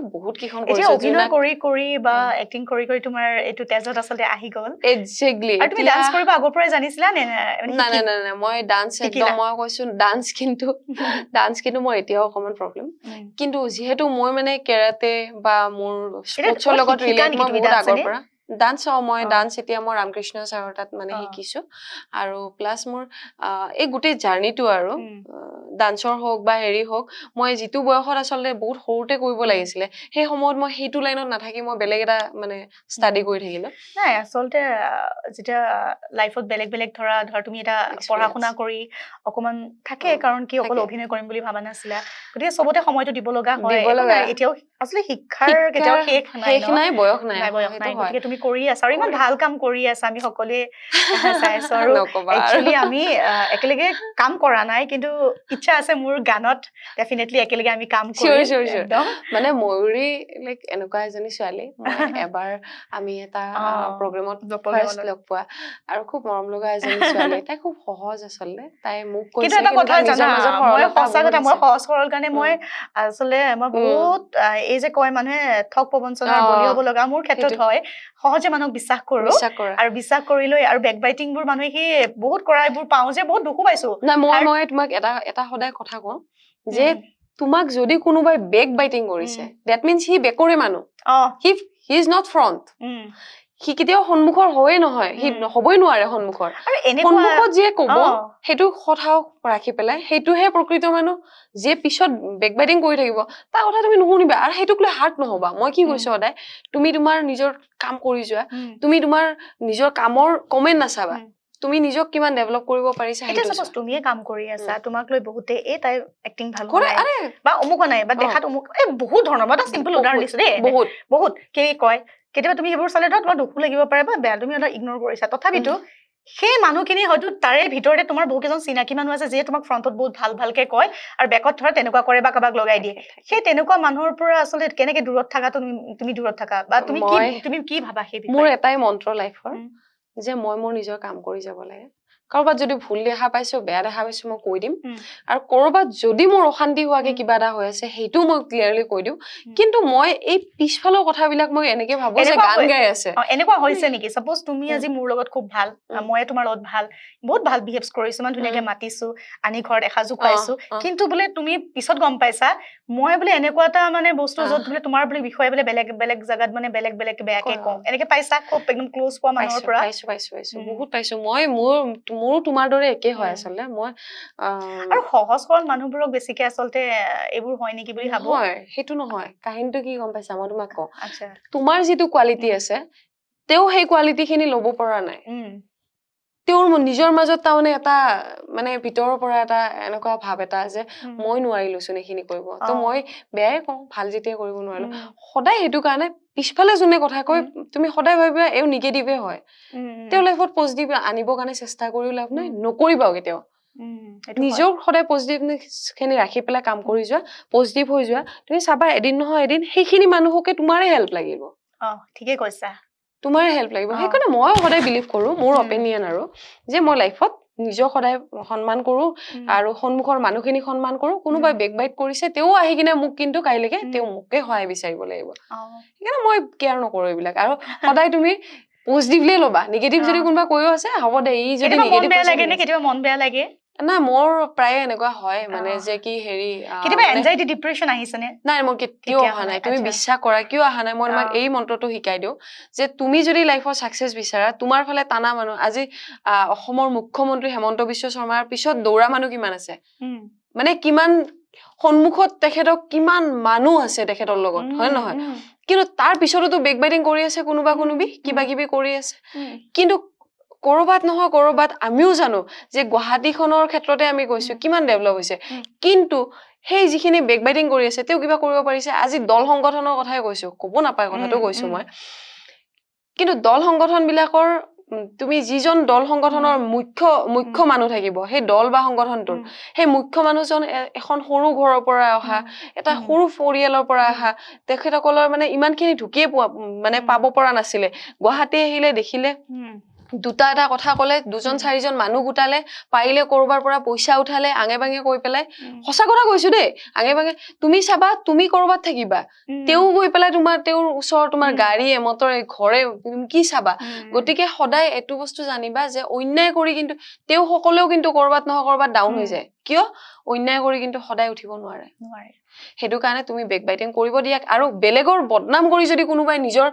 বহুত কিখন কৰিছো এতিয়া অভিনয় কৰি বা এক্টিং কৰি তোমাৰ এইটো তেজত আচলতে আহি গল এক্স্যাক্টলি আৰু তুমি ডান্স কৰিব আগৰ পৰাই জানিছিলা নে না মই ডান্স একদম মই কৈছো ডান্স কিন্তু মই এতিয়াও অকমান প্ৰবলেম কিন্তু যেহেতু মই মানে কেৰাতে বা মোৰ স্পৰ্টছৰ লগত ৰিলেট মই বহুত আগৰ পৰা ডান্স মই ডান্স এতিয়া মই ৰামকৃষ্ণ ছাৰৰ তাত মানে শিকিছো আৰু প্লাস মোৰ এই গোটেই জাৰ্নিটো আৰু ডান্সৰ হোক বা হেৰি হোক মই যিটো বয়সত আচলতে বহুত সৰুতে কৰিব লাগিছিলে সেই সময়ত মই সেইটো লাইনত নাথাকি মই বেলেগ এটা মানে ষ্টাডি কৰি থাকিলো নাই আচলতে যেতিয়া লাইফত বেলেগ ধৰা তুমি এটা পঢ়া শুনা কৰি অকমান থাকে কাৰণ কি অকল অভিনয় কৰিম বুলি ভাবা নাছিলা গতিকে সবতে সময়টো দিব লগা হয় এতিয়াও আচলতে শিক্ষাৰ কেতিয়াও শেষ নাই বয়স নাই গতিকে তুমি কৰি আছা আৰু ইমান ভাল কাম কৰি আছা আমি সকলোৱে চাইছো আৰু একচুয়ালি আমি একেলগে কাম কৰা নাই কিন্তু ইচ্ছা আছে মোৰ গানত ডেফিনেটলি একেলগে আমি কাম কৰিম একদম মানে ময়ূৰী লাইক এনেকুৱা এজনী ছোৱালী এবাৰ আমি এটা প্ৰগ্ৰামত ফাৰ্ষ্ট লগ পোৱা আৰু খুব মৰম লগা এজনী ছোৱালী তাই খুব সহজ আচলতে তাই মোক কৈছে কিন্তু এটা কথা জানা মই সঁচা কথা মই সহজ সৰল কাৰণে মই আচলতে মই বহুত এই যে কয় মানুহে ঠক প্ৰবঞ্চনাৰ বলি হ'ব লগা মোৰ ক্ষেত্ৰত হয় সহজে মানুহক বিশ্বাস কৰো আৰু বিশ্বাস কৰিলৈ আৰু বেকবাইটিং বোৰ মানুহে কি বহুত কৰা এইবোৰ পাও যে বহুত দুখো পাইছো না মই তোমাক এটা সদায় কথা কওঁ যে তোমাক যদি কোনোবাই বেক বাইটিং কৰিছে দ্যাট মিন্স হি বেকৰে মানুহ হি ইজ নট ফ্ৰন্ট হি কেতিয়াও সন্মুখৰ হয়ে নহয় হি হবই নোৱাৰে সন্মুখৰ সন্মুখত যিয়ে কব সেইটো কথাও ৰাখি পেলাই সেইটোহে প্ৰকৃত মানুহ যে পিছত বেক বাইটিং কৰি থাকিব তাৰ কথা তুমি নুশুনিবা আৰু সেইটোক লৈ হাৰ্ট নহবা মই কি কৈছো সদায় তুমি তোমাৰ নিজৰ কাম কৰি যোৱা তুমি তোমাৰ নিজৰ কামৰ কমেন্ট নাচাবা তুমি নিজক কিমান ডেভেলপ কৰিব পাৰিছা এটা সাপোজ তুমিয়ে কাম কৰি আছা তোমাক লৈ বহুতে এই তাই এক্টিং ভাল কৰে বা অমুক নাই বা দেখাত অমুক বহুত ধৰণৰ এটা সিম্পল উদাহৰণ দিছো দেই বহুত কি কয় কেতিয়াবা তুমি সেইবোৰ চালে তোমাৰ দুখো লাগিব পাৰে বা বেয়া তুমি অলপ ইগনোৰ কৰিছা তথাপিতো সেই মানুহখিনি হয়তো তাৰে ভিতৰতে তোমাৰ বহুত কেইজন চিনাকি মানুহ আছে যিয়ে তোমাক ফ্ৰণ্টত বহুত ভালকে কয় আৰু বেকত ধৰা তেনেকুৱা কৰে বা কাবাক লগাই দিয়ে সেই তেনেকুৱা মানুহৰ পৰা আচলতে কেনেকে দূৰত থাকা তুমি দূৰত থাকা বা তুমি কি ভাবা সেই মোৰ এটাই মন্ত্ৰ লাইফৰ যে মই মোৰ নিজৰ কাম কৰি যাব লাগে কৰবাত যদি ভুল দেখা পাইছো বেয়া দেখা পাইছো মই কৈ দিম আৰু কৰবাত যদি মোৰ অশান্তি হোৱাকে কিবা এটা হৈ আছে সেইটো মই ক্লিয়াৰলি কৈ দিম কিন্তু মই এই পিছফালৰ কথাবিলাক মই এনেকে ভাবো যে গান গাই আছে এনেকুৱা হৈছে নেকি সাপোজ তুমি আজি মোৰ লগত খুব ভাল মই তোমাৰ লগত ভাল বহুত ভাল বিহেভছ কৰিছো মান ধুনীয়াকে মাতিছো আনি ঘৰত এসাজু খুৱাইছো কিন্তু বোলে তুমি পিছত গম পাইছা মই বোলে এনেকুৱা এটা মানে বস্তু যত বোলে তোমাৰ বোলে বিষয় বোলে বেলেগ জাগাত মানে বেলেগ বেয়াকে কম এনেকে পাইছা খুব একদম ক্লোজ পোৱা মানুহৰ পৰা পাইছো বহুত পাইছো মোৰো তোমাৰ দৰে একে হয় আচলতে মই আৰু সহজ সৰল মানুহবোৰক বেছিকে আচলতে এইবোৰ হয় নেকি বুলি ভাবো হয় সেইটো নহয় কাহিনীটো কি গম পাইছা মই তোমাক কওঁ আচ্ছা তোমাৰ যিটো কোৱালিটি আছে তেওঁ সেই কোৱালিটি খিনি ল'ব পৰা নাই তেওঁৰ নিজৰ মাজত তাৰমানে এটা মানে ভিতৰৰ পৰা এটা এনেকুৱা ভাৱ এটা যে মই নোৱাৰিলোচোন এইখিনি কৰিব তো মই বেয়াই কওঁ ভাল যেতিয়া কৰিব নোৱাৰিলো সদায় সেইটো কাৰণে পিছফালে যোনে কথা কয় তুমি সদায় ভাবিবা এই নিগেটিভে হয় তেওঁৰ লাইফত পজিটিভ আনিবৰ কাৰণে চেষ্টা কৰিও লাভ নাই নকৰিবাও কেতিয়াও নিজৰ সদায় পজিটিভনেছ খিনি ৰাখি পেলাই কাম কৰি যোৱা পজিটিভ হৈ যোৱা তুমি চাবা এদিন নহয় এদিন সেইখিনি মানুহকে তোমাৰে হেল্প লাগিব ঠিকে কৈছা তোমাৰে হেল্প লাগিব সেইকাৰণে মই সদায় বিলিভ কৰো মোৰ অপিনিয়ন আৰু যে মই লাইফত নিজক সদায় সন্মান কৰো আৰু সন্মুখৰ মানুহখিনি সন্মান কৰো কোনোবাই বেকবাইট কৰিছে তেওঁ আহি কিনে মোক কিন্তু কাইলৈকে তেওঁ মোকে সহায় বিচাৰিব লাগিব সেইকাৰণে মই কেয়াৰ নকৰো এইবিলাক আৰু সদায় তুমি পজিটিভলি ল'বা নিগেটিভ যদি কোনোবা কৈও আছে হ'ব দে ই যদি নিগেটিভ কেতিয়াবা মন বেয়া লাগে না মোৰ প্ৰায় এনেকুৱা হয় মানে যে কি হেৰি কেতিয়াবা এনজাইটি ডিপ্ৰেছন আহিছেনে নাই মোৰ কেতিয়াও অহা নাই তুমি বিশ্বাস কৰা কিয় অহা নাই মই তোমাক এই মন্ত্ৰটো শিকাই দিওঁ যে তুমি যদি লাইফৰ সাকসেস বিচাৰা তোমাৰ ফালে টানা মানুহ আজি অসমৰ মুখ্যমন্ত্ৰী হেমন্ত বিশ্ব শৰ্মাৰ পিছত দৌৰা মানুহ কিমান আছে মানে কিমান সন্মুখত তেখেতক কিমান মানুহ আছে তেখেতৰ লগত হয় নহয় কিন্তু তাৰ পিছতো বেকবাইটিং কৰি আছে কোনোবা কোনোবি কিবা কিবি কৰি আছে কিন্তু কৰবাত নহয় কৰবাত আমিও জানো যে গুৱাহাটীখনৰ ক্ষেত্ৰতে আমি কৈছো কিমান ডেভেলপ হৈছে কিন্তু সেই যিখিনি বেকবাইটিং কৰি আছে তেওঁ কিবা কৰিব পাৰিছে আজি দল সংগঠনৰ কথাই কৈছো ক'ব নাপায় কথাটো কৈছো মই কিন্তু দল সংগঠন বিলাকৰ তুমি যিজন দল সংগঠনৰ মুখ্য মানুহ থাকিব সেই দল বা সংগঠনটোৰ সেই মুখ্য মানুহজন এখন সৰু ঘৰৰ পৰা অহা এটা সৰু পৰিয়ালৰ পৰা অহা তেখেতসকলৰ মানে ইমানখিনি ঢুকিয়ে মানে পাব পৰা নাছিলে গুৱাহাটী আহিলে দেখিলে দুটা এটা কথা কলে দুজন চাৰিজন মানুহ গোটালে পাৰিলে কৰবাৰ পৰা পইচা উঠালে আঙে বাঙে কৈ পেলাই সঁচা কথা কৈছো দেই আঙে বাঙে তুমি চাবা তুমি কৰবাত থাকিবা তেও গৈ পেলাই তোমাৰ তেওঁৰ ওচৰ তোমাৰ গাড়ীয়ে মটৰে ঘৰে তুমি কি চাবা গতিকে সদায় এটো বস্তু জানিবা যে অন্যায় কৰি কিন্তু তেও সকলেও কিন্তু কৰবাত নহয় কৰবাত ডাউন হৈ যায় কিয় অন্যায় কৰি কিন্তু সদায় উঠিব নোৱাৰে হেতু কাৰণে তুমি বেকবাইটিং কৰিব দিয়া আৰু বেলেগৰ বদনাম কৰি যদি কোনোবাই নিজৰ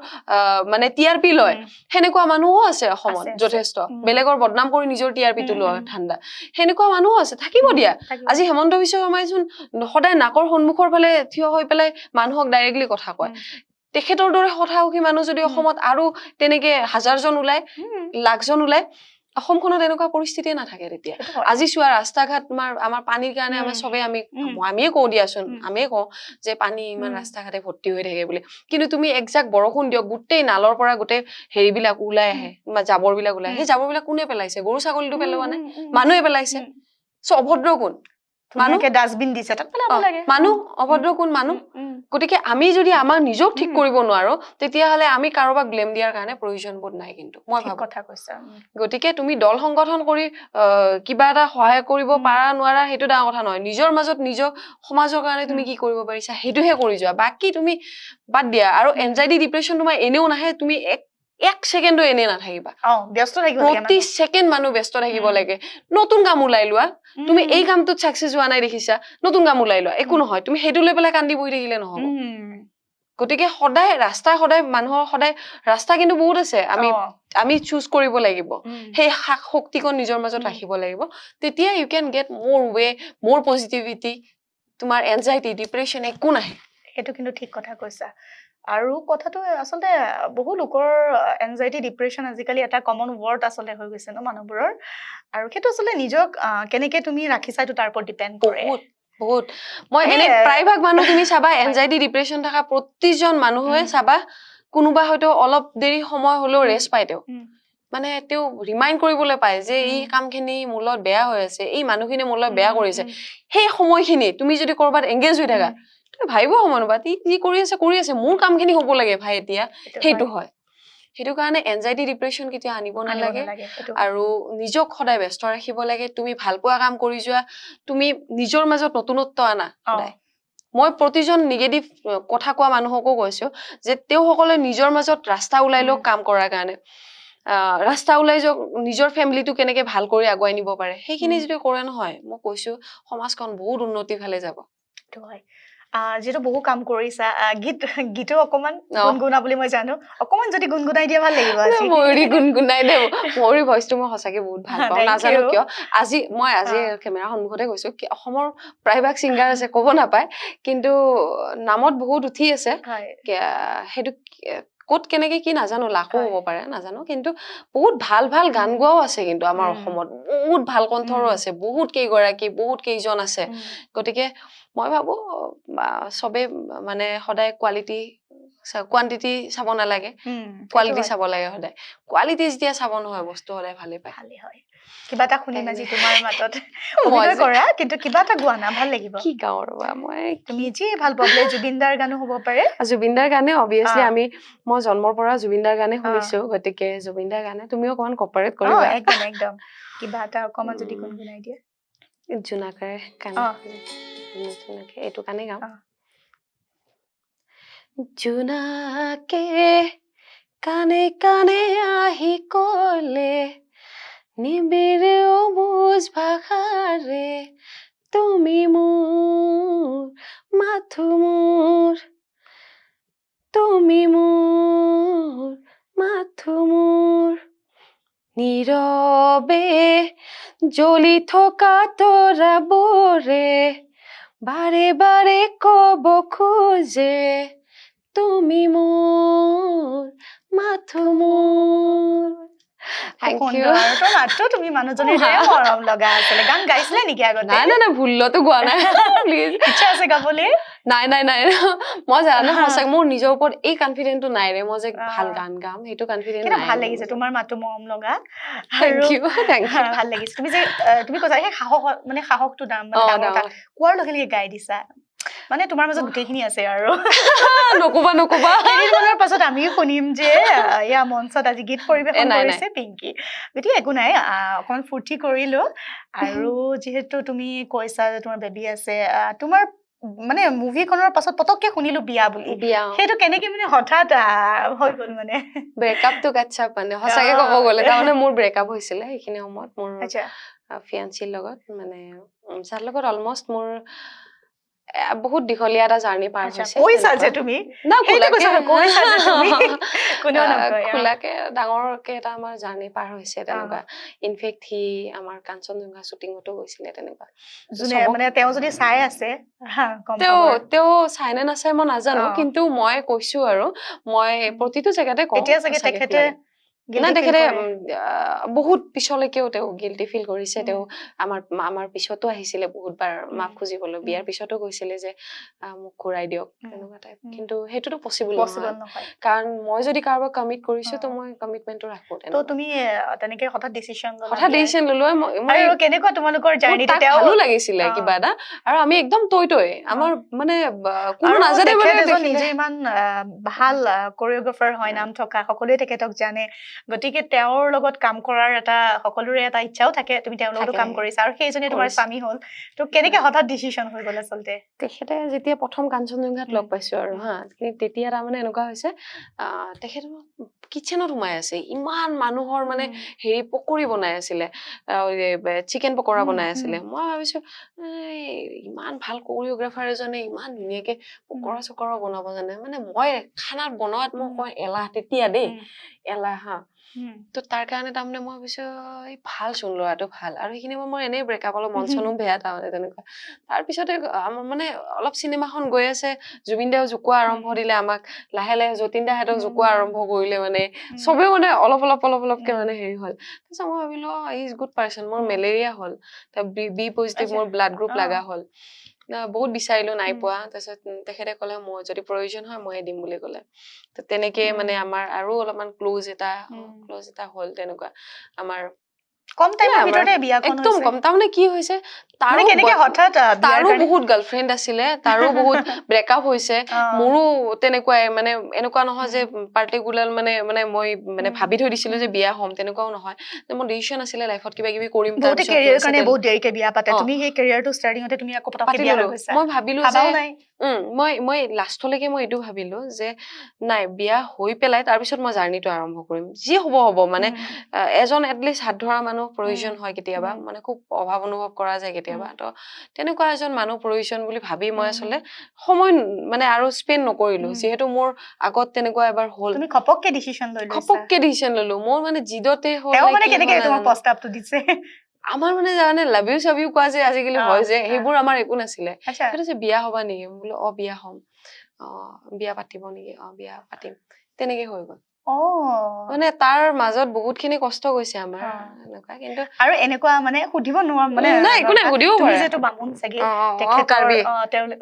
মানে টিআৰপি লয় হেনেকুৱা মানুহও আছে অসমত যথেষ্ট বেলেগৰ বদনাম কৰি নিজৰ টিআৰপি টো লয় ঠাণ্ডা হেনেকুৱা মানুহও আছে থাকিব দিয়া আজি হেমন্ত বিশ্ব শৰ্মাই চোন সদায় নাকৰ সন্মুখৰ ফালে থিয় হৈ পেলাই মানুহক ডাইৰেক্টলি কথা কয় তেখেতৰ দৰে হঠাউকি মানুহ যদি অসমত আৰু তেনেকে হাজাৰজন ওলাই লাখজন ওলাই অসমখনত এনেকুৱা পৰিস্থিতি নাথাকে তেতিয়া আজি চোৱা ৰাস্তা ঘাট আমাৰ পানীৰ কাৰণে আমাৰ সবে আমিয়ে কওঁ দিয়াচোন আমিয়ে কওঁ যে পানী ইমান ৰাস্তা ঘাটে ভৰ্তি হৈ থাকে বুলি কিন্তু তুমি একজাক্ট বৰষুণ দিয়ক গোটেই নালৰ পৰা গোটেই হেৰিবিলাক ওলাই আহে জাবৰ বিলাক ওলাই সেই জাবৰ বিলাক কোনে পেলাইছে গৰু ছাগলীটো পেলোৱা নাই মানুহে পেলাইছে সো অভদ্ৰ কোন মানুহে ডাস্টবিন দিছে তাত পেলাব লাগে মানুহ অভদ্ৰ কোন মানুহ গতিকে আমি যদি আমাৰ নিজক ঠিক কৰিব নোৱাৰো তেতিয়া হলে আমি কাৰোবাক ব্লেম দিয়াৰ কাৰণে প্ৰয়োজন বোধ নাই কিন্তু মই ভাবো কথা কৈছা গতিকে তুমি দল সংগঠন কৰি কিবা এটা সহায় কৰিব পাৰা নোৱাৰা হেতু ডাঙৰ কথা নহয় নিজৰ মাজত নিজৰ সমাজৰ কাৰণে তুমি কি কৰিব পাৰিছা হেতুহে কৰি যোৱা বাকি তুমি বাদ দিয়া আৰু এনজাইটি ডিপ্ৰেছন তোমাৰ এনেও নাহে তুমি এক সেকেন্ডো এনে নাথাকিবা ব্যস্ত থাকিব লাগে প্ৰতি সেকেন্ড মানুহ ব্যস্ত থাকিব লাগে নতুন কাম ওলাই লোৱা তুমি এই কামটোত সাকসেস হোৱা নাই দেখিছা নতুন কাম ওলাই লোৱা একো নহয় তুমি হেতু লৈ পেলাই কান্দি বহি থাকিলে নহব গতিকে সদায় মানুহৰ সদায় ৰাস্তা কিন্তু বহুত আছে আমি চুজ কৰিব লাগিব সেই শক্তিকন নিজৰ মাজত ৰাখিব লাগিব তেতিয়া ইউ ক্যান গেট মোৰ ৱে মোৰ পজিটিভিটি তোমাৰ এনজাইটি ডিপ্ৰেছন একো নাহে হেতু কিন্তু ঠিক কথা কৈছা আৰু কথাটো আসলে বহু লোকৰ এনজাইটি ডিপ্ৰেছন আজিকালি এটা কমন ওয়াৰ্ড আসলে হৈ গৈছে ন মানুহবোৰৰ আৰু হেতু আসলে নিজক কেনেকে তুমি ৰাখিছা এটো তাৰ ওপৰত ডিপেন্ড কৰে বহুত মই এনে প্ৰায়ভাগ মানুহ তুমি চাবা এনজাইটি ডিপ্ৰেছন থকা প্ৰতিজন মানুহে চাবা কোনোবা হয়তো অলপ দেৰি সময় হলেও ৰেষ্ট পায় তেও মানে তেও ৰিমাইন্ড কৰিবলৈ পায় যে এই কামখিনি মূলত বেয়া হৈ আছে এই মানুহখিনি মূলত বেয়া কৰিছে সেই সময়খিনি তুমি যদি কৰবাত এংগেজ হৈ থাকা তুমি ভাবিব সময় নবা ই কৰি আছে মোৰ কামখিনি হ'ব লাগে ভাই এতিয়া হেতু হয় হেতু কাৰণে এনজাইটি ডিপ্ৰেছন কেতিয়া আনিব নালাগে আৰু নিজক সদায় ব্যস্ত ৰাখিব লাগে তুমি ভালপোৱা কাম কৰি যোৱা তুমি নিজৰ মাজত নতুনত্ব আনা সদায় মই প্ৰতিজন নিগেটিভ কথা কোৱা মানুহকো কৈছো যে তেও সকলে নিজৰ মাজত ৰাস্তা ওলাই লওক কাম কৰাৰ কাৰণে ৰাস্তা ওলাই যাওক নিজৰ ফ্যামিলিটো কেনেকে ভাল কৰি আগুৱাই নিব পাৰে সেইখিনি যদি কৰে নহয় মই কৈছো সমাজখন বহুত উন্নতি ফালে যাব সেইটো হয় যিহেতু বহু কাম কৰিছা গীতো অকমান গুণগুণা বুলি মই জানো অকমান যদি গুণগুণাই দিয়া ভাল লাগিব আজি ময়ূৰী গুণগুণাই দে ময়ূৰী ভইচটো মই সঁচাকে বহুত ভাল পাওঁ নাজানো কিয় আজি কেমেৰা সন্মুখতে গৈছো অসমৰ প্ৰায়ভাগ ছিংগাৰ আছে ক'ব নাপায় কিন্তু নামত বহুত উঠি আছে সেইটো ক'ত কেনেকে কি নাজানো লাখো হ'ব পাৰে নাজানো কিন্তু বহুত ভাল ভাল গান গোৱাও আছে কিন্তু আমাৰ অসমত বহুত ভাল কণ্ঠৰো আছে বহুত কেইগৰাকী বহুত কেইজন আছে গতিকে মই ভাবো সবে মানে সদায় কোৱান্টিটি চাব নালাগে কোৱালিটি চাব লাগে সদায় কোৱালিটি যেতিয়া চাব নহয় বস্তু সদায় ভালে পায় হয় কিবা এটা শুনিম আজি তোমাৰ মাতত অভিনয় কৰা কিন্তু কিবা এটা গোৱা না ভাল লাগিব কি গাওঁ ৰবা মই তুমি যি ভাল পাবলে জুবিনদাৰ গানো হ'ব পাৰে জুবিনদাৰ গানে অবভিয়াছলি মই জন্মৰ পৰা জুবিনদাৰ গানে শুনিছো গতিকে জুবিনদাৰ গানে তুমিও অকমান কপাৰেট কৰিবা একদম একদম কিবা এটা অকমান যদি গুণগুণাই দিয়া জোনাকাৰে কানে জোনাকে এইটো কানে গাওঁ জোনাকে কানে কানে আহি কলে নিবিড় অবুজ ভাষাৰে তুমি মোৰ মাথো মোৰ তুমি মোৰ মাথো মোৰ নীৰৱে জ্বলি থকা তৰাবোৰে বাৰে বাৰে কব খোজে তুমি মোৰ মাথো মোৰ তুমি মানুহজনীৰ মৰম লগা আছিলে গান গাইছিলে নেকি আগতে নাই ভুলতো গোৱা নাই প্লিজ ইচ্ছা আছে গাবলৈ নাই মই জানো সঁচাকে মোৰ নিজৰ ওপৰত এই কনফিডেন্টটো নাই ৰে মই যে ভাল গান গাম সেইটো কনফিডেন্ট নাই ভাল লাগিছে তোমাৰ মাতটো মৰম লগা থেংক ইউ ভাল লাগিছে তুমি কৈছা সেই সাহসটো দাম কোৱাৰ লগে লগে গাই দিছা মানে তোমাৰ মাজত গোটেইখিনি আছে আৰু নকবা কেইদিনমানৰ পাছত আমিও শুনিম যে এয়া মঞ্চত আজি গীত পৰিৱেশন কৰিছে পিংকি গতিকে একো নাই অকমান ফূৰ্তি কৰিলো আৰু যিহেতু তুমি কৈছা যে তোমাৰ বেবী আছে তোমাৰ মানে মুভিখনৰ পাছত পতককে শুনিলো বিয়া বুলি সেইটো কেনেকে মানে হঠাৎ হৈ গ'ল মানে ব্ৰেকআপটো কাটছাপ মানে সঁচাকে ক'ব গ'লে তাৰমানে মোৰ ব্ৰেকআপ হৈছিলে সেইখিনি সময়ত মোৰ ফিয়ান্সিৰ লগত মানে যাৰ লগত অলমষ্ট মোৰ বহুত দীঘলীয়া এটা জাৰ্নি পাৰ হৈছে কৈছা যে তুমি খোলাকে ডাঙৰকে এটা আমাৰ জাৰ্নি পাৰ হৈছে তেনেকুৱা ইনফেক্ট সি আমাৰ কাঞ্চনজংঘা শ্বুটিঙতো গৈছিলে তেনেকুৱা যোনে মানে তেওঁ যদি চাই আছে তেওঁ চাই নে নাচাই মই নাজানো কিন্তু মই কৈছো আৰু মই প্ৰতিটো জেগাতে কওঁ এতিয়া চাগে তেখেতে তেখেতে বহুত পিছলৈকেও তেওঁ গিল্টি ফিল কৰিছে তেওঁ আমাৰ পিছতো আহিছিলে বহুতবাৰ মাফ খুজিবলৈ বিয়াৰ পিছতো কৈছিলে যে মোক ঘূৰাই দিয়ক তেনেকুৱা টাইপ কিন্তু সেইটোতো পচিবল নহয় কাৰণ মই যদি কাৰোবাক কমিট কৰিছো তো মই কমিটমেন্টটো ৰাখো তো তুমি তেনেকে হঠাৎ ডিসিশন ললো মই কেনেকুৱা তোমালোকৰ জাৰ্নিটো ভালো লাগিছিলে কিবা এটা আৰু আমি একদম তৈ আমাৰ মানে কোনো নাজানে নিজে ইমান ভাল কোৰিওগ্ৰাফাৰ হয় নাম থকা সকলোৱে তেখেতক জানে গতিকে তেওঁৰ লগত কাম কৰাৰ এটা সকলোৰে এটা ইচ্ছাও থাকে তুমি তেওঁৰ লগতো কাম কৰিছা আৰু সেইজনে তোমাৰ স্বামী হ'ল তো কেনেকে হঠাৎ ডিসিশন হৈ গ'ল আচলতে তেখেতে যেতিয়া প্ৰথম কাঞ্চনজংঘাত লগ পাইছো আৰু তেতিয়া তাৰমানে এনেকুৱা হৈছে তেখেত কিচেনত সোমাই আছে ইমান মানুহৰ মানে হেৰি পকৰি বনাই আছিলে চিকেন পকৰা বনাই আছিলে মই ভাবিছো ইমান ভাল কোৰিওগ্ৰাফাৰ এজনে ইমান ধুনীয়াকে পকৰা চকৰা বনাব জানে মানে মই খানাত বনোৱাত মই এলাহ তেতিয়া দেই এলাহ তো তাৰ কাৰণে তাৰমানে মই ভাবিছো ভাল চোন ল'ৰাটো ভাল আৰু সেইখিনি মই এনেই ব্ৰেকআপ অলপ মন চনো বেয়া তাৰমানে তেনেকুৱা তাৰপিছতে আমাৰ মানে অলপ চিনেমাখন গৈ আছে জুবিন দাও জোকোৱা আৰম্ভ দিলে আমাক লাহে লাহে যতীন দাহঁতক জোকোৱা আৰম্ভ কৰিলে মানে চবেও মানে অলপকে মানে হেৰি হ'ল তাৰপিছত মই ভাবিলো ইজ গুড পাৰ্চন মোৰ মেলেৰিয়া হ'ল বি পজিটিভ মোৰ ব্লাড গ্ৰুপ লগা হ'ল বহুত বিচাৰিলো নাই পোৱা তাৰপিছত তেখেতে ক'লে মই যদি প্ৰয়োজন হয় ময়ে দিম বুলি ক'লে তো তেনেকে মানে আমাৰ আৰু অলপমান ক্লোজ এটা হ'ল তেনেকুৱা আমাৰ কম টাইমৰ ভিতৰতে বিয়াখন একদম কম তাৰমানে কি হৈছে তাৰো বহুত গাৰ্লফ্ৰেণ্ড আছিলে তাৰো বহুত ব্ৰেকআপ হৈছে মোৰো তেনেকুৱাই মানে এনেকুৱা নহয় যে পাৰ্টিকুলাৰ মানে মই মানে ভাবি থৈ দিছিলো যে বিয়া হ'ম তেনেকুৱাও নহয় মোৰ ডিচিশন আছিলে লাইফত কিবা কিবি কৰিম বহুত কেৰিয়াৰ কাৰণে বহুত দেৰিকে বিয়া পাতে তুমি সেই কেৰিয়াৰটো ষ্টাৰ্টিংতে তুমি আকৌ পটককে বিয়া হৈ গৈছা মই ভাবিলো যে মই লাষ্টলৈকে মই এইটো ভাবিলো যে নাই বিয়া হৈ পেলাই তাৰপিছত মই জাৰ্ণিটো আৰম্ভ কৰিম যি হ'ব মানে এজন এটলিষ্ট হাত ধৰা মানুহ প্ৰয়োজন হয় কেতিয়াবা মানে খুব অভাৱ অনুভৱ কৰা যায় কেতিয়াবা তো তেনেকুৱা এজন মানুহ প্ৰয়োজন বুলি ভাবি মই আচলতে সময় মানে আৰু স্পেণ্ড নকৰিলো যিহেতু মোৰ আগত তেনেকুৱা এবাৰ হ'ল তুমি খপককে ডিসিশন ললো মোৰ মানে জিদতে হ'ল মানে কেনেকে তোমাক প্ৰস্তাৱটো দিছে আমাৰ মানে জানে লাভ ইউ চাভ ইউ কোৱা যে আজিকালি হয় যে সেইবোৰ আমাৰ একো নাছিলে সেইটো যে বিয়া হবা নেকি বোলো বিয়া হম বিয়া পাতিব নেকি বিয়া পাতিম তেনেকে হৈ গ'ল মানে তাৰ মাজত বহুতখিনি কষ্ট গৈছে আমাৰ এনেকুৱা কিন্তু আৰু এনেকুৱা মানে সুধিব নোৱাৰো মানে নাই একো নাই সুধিব পাৰে তুমি যেটো বামুণ চাগে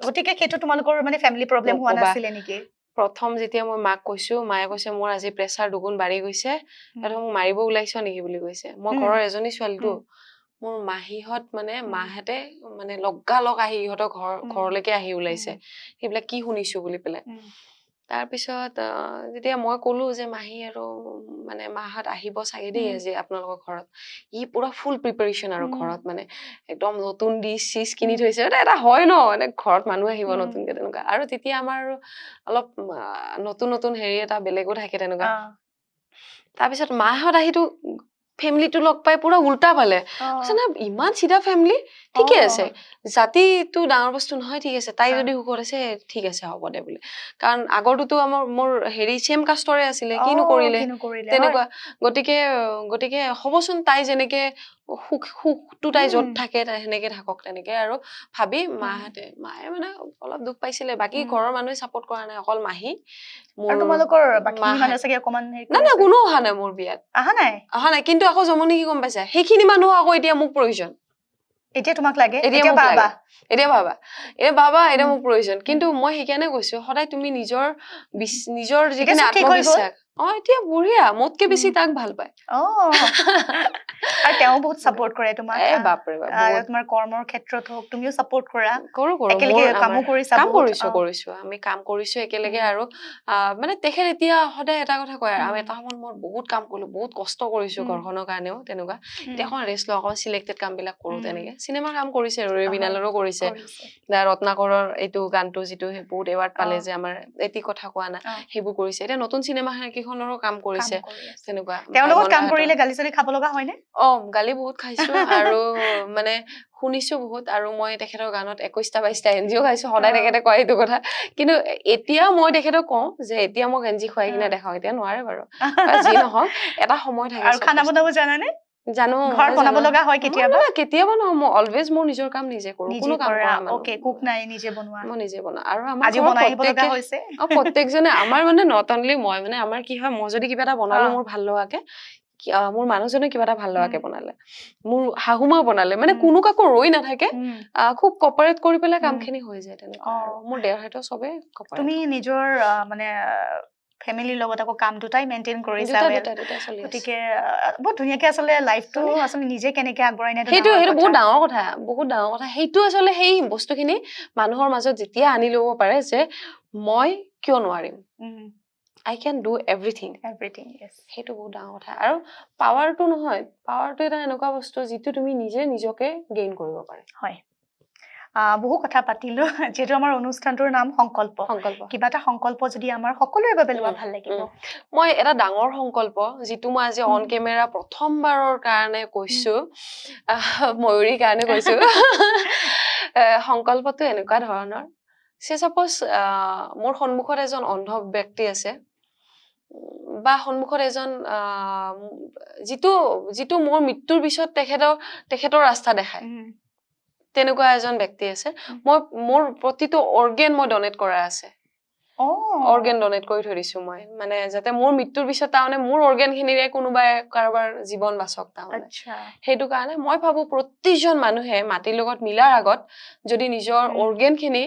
গতিকে সেইটো তোমালোকৰ মানে ফ্যামিলি প্ৰবলেম হোৱা নাছিলে নেকি প্ৰথম যেতিয়া মই মাক কৈছো মায়ে কৈছে মোৰ আজি প্ৰেছাৰ দুগুণ বাঢ়ি গৈছে আৰু মোক মাৰিব ওলাইছ নেকি বুলি কৈছে মই ঘৰৰ এজনী ছোৱালীটো মোৰ মাহীহত মানে মাহেতে মানে লগা লগ আহি ইহঁতৰ ঘৰলৈকে আহি ওলাইছে সেইবিলাক কি শুনিছো বুলি পেলাই তাৰপিছত যেতিয়া মই ক'লো যে মাহী আৰু মানে মাহত আহিব চাগে দেই আজি আপোনালোকৰ ঘৰত ই পুৰা ফুল প্ৰিপাৰেচন আৰু ঘৰত মানে একদম নতুন ডিছ চিছ কিনি থৈছে এটা হয় ন মানে ঘৰত মানুহ আহিব নতুনকে তেনেকুৱা আৰু তেতিয়া আমাৰ অলপ নতুন নতুন হেৰি এটা বেলেগো থাকে তেনেকুৱা তাৰপিছত মাহত আহিতো ফেমিলিটো লগ পাই পুৰা উল্টা পালে ইমান চিধা ফেমিলি ঠিকে আছে জাতিটো ডাঙৰ বস্তু নহয় ঠিক আছে তাই যদি সুখত আছে ঠিক আছে হ'ব দে বুলি কাৰণ আগৰটোতো মোৰ হেৰি চেম কাষ্টৰে আছিলে কিনো কৰিলে তেনেকুৱা গতিকে হ'বচোন তাই যেনেকে সুখটো তাই য'ত থাকে তাই সেনেকে থাকক তেনেকে আৰু ভাবি মায়ে মানে অলপ দুখ পাইছিলে বাকী ঘৰৰ মানুহে চাপোৰ্ট কৰা নাই অকল মাহী আৰু তোমালোকৰ বাকী মানুহ চাগে অকমান না কোনো অহা নাই মোৰ বিয়াত অহা নাই কিন্তু আকৌ জমনি কি গম পাইছা সেইখিনি মানুহ আকৌ এতিয়া মোক প্ৰয়োজন এতিয়া তোমাক লাগে এতিয়া ভাবা এতিয়া মোক প্ৰয়োজন কিন্তু মই সেইকাৰণে কৈছো সদায় তুমি নিজৰ যিখিনি আত্মবিশ্বাস এতিয়া বঢ়িয়া মোতকে বেছি তাক ভাল পায় আৰু তেওঁ বহুত সাপোৰ্ট কৰে তোমাক বাপৰে তোমাৰ কৰ্মৰ ক্ষেত্ৰত হোক তুমিও সাপোৰ্ট কৰা কৰো একেলগে কামো কৰিছা কৰিছো আমি কাম কৰিছো একেলগে আৰু মানে তেখেত এতিয়া সদায় এটা কথা কয় আৰু এটা সময়ত মই বহুত কাম কৰিলো বহুত কষ্ট কৰিছো ঘৰখনৰ কাৰণেও তেনেকুৱা এতিয়া অকণ ৰেষ্ট লওঁ অকণ চিলেক্টেড কাম বিলাক কৰো তেনেকে চিনেমাৰ কাম কৰিছে ৰবিনালৰো কৰিছে ৰত্নাকৰৰ এইটো গানটো যিটো বহুত এৱাৰ্ড পালে যে আমাৰ এটি কথা কোৱা না সেইবোৰ কৰিছে এতিয়া নতুন চিনেমা কেইখনৰো কাম কৰিছে তেনেকুৱা তেওঁলোকক কাম কৰিলে গালি চালি খাব লগা হয় নে গালি বহুত খাইছো আৰু মানে শুনিছো বহুত আৰু মই তেখেতৰ গানত 21টা 22টা এনজিও খাইছো সদায় তেখেতে কয় এইটো কথা কিন্তু এতিয়া মই তেখেতক কওঁ যে এতিয়া মোক এনজি খুৱাই কিনে দেখাও এতিয়া নোৱাৰে বাৰু যি নহওক এটা সময় থাকে আৰু খানা বনাব জানানে জানো ঘৰ বনাব লগা হয় কেতিয়াবা নহয় মই অলৱেজ মোৰ নিজৰ কাম নিজে কৰো কোনো কাম কৰা ওকে কুক নাই নিজে বনোৱা মই নিজে বনাও আৰু আমাৰ আজি বনাই আহিব লগা হৈছে প্ৰত্যেকজনে আমাৰ মানে নট অনলি মই মানে আমাৰ কি হয় মই যদি কিবা এটা বনালো মোৰ ভাল লগাকে মোৰ মানুহজনে কিবা এটা ভাল লগাকে বনালে মোৰ শাহুমা বনালে মানে কোনো কাকো ৰৈ নাথাকে খুব কপাৰেট কৰি পেলাই কামখিনি হৈ যায় তেনেকুৱা মোৰ দেউহঁতো চবে কপাৰেট তুমি নিজৰ মানে ফেমিলিৰ লগত আকৌ কাম দুটাই মেইনটেইন কৰিছা গতিকে বহুত ধুনীয়াকে আচলতে লাইফটো আচলতে নিজে কেনেকে আগবঢ়াই নিয়ে সেইটো বহুত ডাঙৰ কথা সেইটো আচলতে সেই বস্তুখিনি মানুহৰ মাজত যেতিয়া আনি ল'ব পাৰে যে মই কিয় নোৱাৰিম I can do everything yes সেইটো বহুত ডাঙৰ কথা আৰু পাৱাৰটো নহয় পাৱাৰটো এটা এনেকুৱা বস্তু যিটো তুমি নিজকে গেইন কৰিব পাৰে হয় বহু কথা পাতিলো যেটো আমাৰ অনুষ্ঠানটোৰ নাম সংকল্প কিবা এটা সংকল্প যদি আমাৰ সকলোৰে বাবে লোৱা ভাল লাগিব মই এটা ডাঙৰ সংকল্প যেটো মই আজি অন কেমেৰা প্ৰথমবাৰৰ কাৰণে কৈছো ময়ূৰীৰ কাৰণে কৈছো সংকল্পটো এনেকুৱা ধৰণৰ সে সাপোজ মোৰ সন্মুখত এজন অন্ধ ব্যক্তি আছে বা সন্মুখত এজন যিটো মোৰ মৃত্যুৰ পিছত তেখেতৰ ৰাস্তা দেখায় তেনেকুৱা এজন ব্যক্তি আছে মই মোৰ প্ৰতিটো অৰ্গেন মই ডনেট কৰা আছে অৰ্গেন ডনেট কৰি থৈ দিছো মই মানে যাতে মোৰ মৃত্যুৰ পিছত তাৰমানে মোৰ অৰ্গেনখিনিৰে কোনোবাই কাৰোবাৰ জীৱন বাচক তাৰমানে সেইটো কাৰণে মই ভাবো প্ৰতিজন মানুহে মাটিৰ লগত মিলাৰ আগত যদি নিজৰ অৰ্গেনখিনি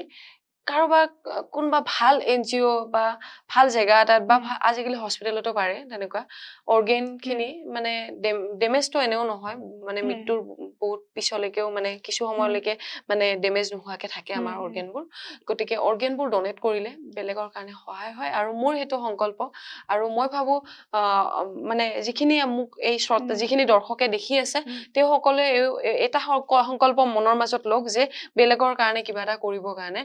কাৰোবাক কোনোবা ভাল এনজিও বা ভাল জেগা এটাত বা আজিকালি হস্পিটেলতো পাৰে তেনেকুৱা অৰ্গেনখিনি মানে ডেমেজটো এনেও নহয় মানে মৃত্যুৰ বহুত পিছলৈকেও মানে কিছু সময়লৈকে মানে ডেমেজ নোহোৱাকে থাকে আমাৰ অৰ্গেনবোৰ গতিকে অৰ্গেনবোৰ ডনেট কৰিলে বেলেগৰ কাৰণে সহায় হয় আৰু মোৰ সেইটো সংকল্প আৰু মই ভাবো মানে যিখিনি মোক এই যিখিনি দৰ্শকে দেখি আছে তেওঁ সকলে এটা সংকল্প মনৰ মাজত লওক যে বেলেগৰ কাৰণে কিবা এটা কৰিবৰ কাৰণে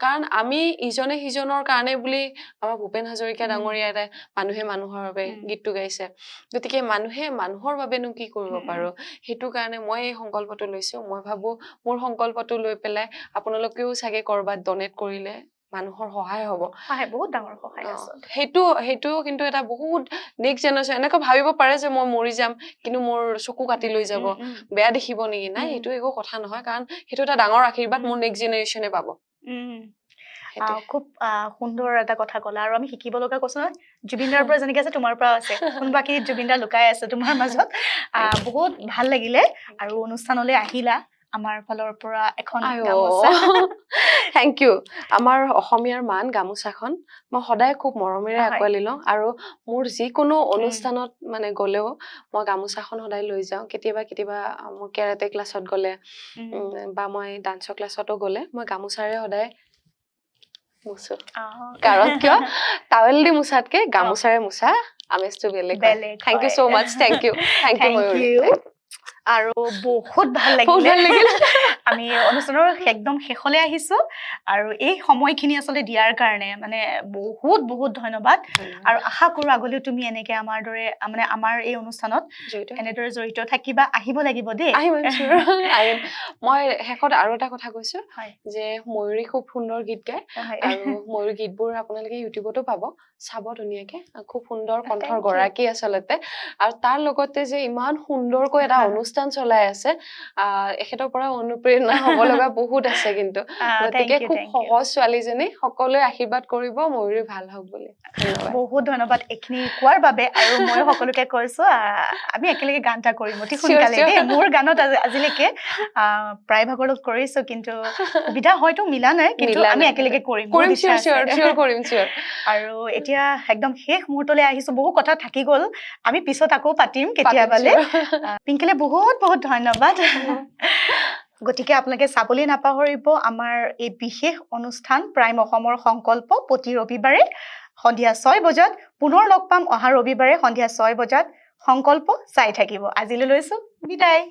কাৰণ আমি ইজনে সিজনৰ কাৰণে বুলি আমাৰ ভূপেন হাজৰিকা ডাঙৰীয়া এটা মানুহে মানুহৰ বাবে গীতটো গাইছে গতিকে মানুহে মানুহৰ বাবেনো কি কৰিব পাৰো সেইটো কাৰণে মই এই সংকল্পটো লৈছো মই ভাবো মোৰ সংকল্পটো লৈ পেলাই আপোনালোকেও চাগে কৰবাত ডনেট কৰিলে মানুহৰ সহায় হ'ব বহুত ডাঙৰ সহায় আছে সেইটো কিন্তু এটা বহুত নেক্সট জেনেৰেশ্যন এনেকৈ ভাবিব পাৰে যে মই মৰি যাম কিন্তু মোৰ চকু কাটি লৈ যাব বেয়া দেখিব নেকি নাই সেইটো একো কথা নহয় কাৰণ সেইটো এটা ডাঙৰ আশীৰ্বাদ মোৰ নেক্সট জেনেৰেশ্যনে পাব খুব সুন্দৰ এটা কথা ক'লা আৰু আমি শিকিব লগা কৈছো নহয় জুবিনদাৰ পৰা যেনেকে আছে তোমাৰ পৰা আছে কোনোবাখিনি জুবিনদা লুকাই আছে তোমাৰ মাজত বহুত ভাল লাগিলে আৰু অনুষ্ঠানলৈ আহিলা আমাৰ ফালৰ পৰা এখন গামোচা থ্যাংক ইউ আমাৰ অসমীয়াৰ মান গামোচাখন মই সদায় খুব মৰমেৰে আঁকোৱালি লওঁ আৰু মোৰ যিকোনো অনুষ্ঠানত মানে গ'লেও মই গামোচাখন সদায় লৈ যাওঁ কেতিয়াবা মোৰ কেৰাটে ক্লাছত গ'লে বা মই ডান্সৰ ক্লাছতো গ'লে মই গামোচাৰে সদায় মুছো কাৰণ কিয় টাৱেল দি মুছাতকে গামোচাৰে মুছা আমেজটো বেলেগ থ্যাংক ইউ সো মাচ থ্যাংক ইউ ময়ূৰী আৰু বহুত ভাল লাগিলে আমি অনুষ্ঠানৰ একদম শেষলৈ আহিছো আৰু এই সময়খিনি আচলতে দিয়াৰ কাৰণে মানে বহুত বহুত ধন্যবাদ আৰু আশা কৰো আগলৈও তুমি এনেকে আমাৰ দৰে মানে আমাৰ এই অনুষ্ঠানত এনেদৰে জড়িত থাকিবা আহিব লাগিব দেই মই শেষত আৰু এটা কথা কৈছো যে ময়ূৰী খুব সুন্দৰ গীত গায় আৰু ময়ূৰী গীতবোৰ আপোনালোকে ইউটিউবতো পাব চাব ধুনীয়াকে খুব সুন্দৰ কণ্ঠৰ গৰাকী আচলতে আৰু তাৰ লগতে যে ইমান সুন্দৰকৈ এটা অনুষ্ঠান চলাই আছে এখেতৰ পৰা অনুপ্ৰেৰণা হ'ব লগা বহুত আছে কিন্তু গতিকে খুব সহজ ছোৱালীজনী সকলোৱে আশীৰ্বাদ কৰিব ময়ূৰী ভাল হওক বুলি বহুত ধন্যবাদ এইখিনি কোৱাৰ বাবে আৰু মই সকলোকে কৈছো আমি একেলগে গান এটা কৰিম অতি সোনকালে দেই মোৰ গানত আজিলৈকে প্ৰায় ভাগৰ লগত কৰিছো কিন্তু সুবিধা হয়তো মিলা নাই কিন্তু আমি একেলগে কৰিম আৰু এতিয়া একদম শেষ মুহূৰ্তলৈ আহিছো বহু কথা থাকি গ'ল আমি পিছত আকৌ পাতিম কেতিয়াবালে পিংকিলে বহুত বহুত ধন্যবাদ গতিকে আপোনালোকে চাবলৈ নাপাহৰিব আমাৰ এই বিশেষ অনুষ্ঠান প্ৰাইম অসমৰ সংকল্প প্ৰতি ৰবিবাৰে সন্ধিয়া 6 বজাত পুনৰ লগ পাম অহা ৰবিবাৰে সন্ধিয়া 6 বজাত সংকল্প চাই থাকিব আজিলৈ লৈছো বিদায়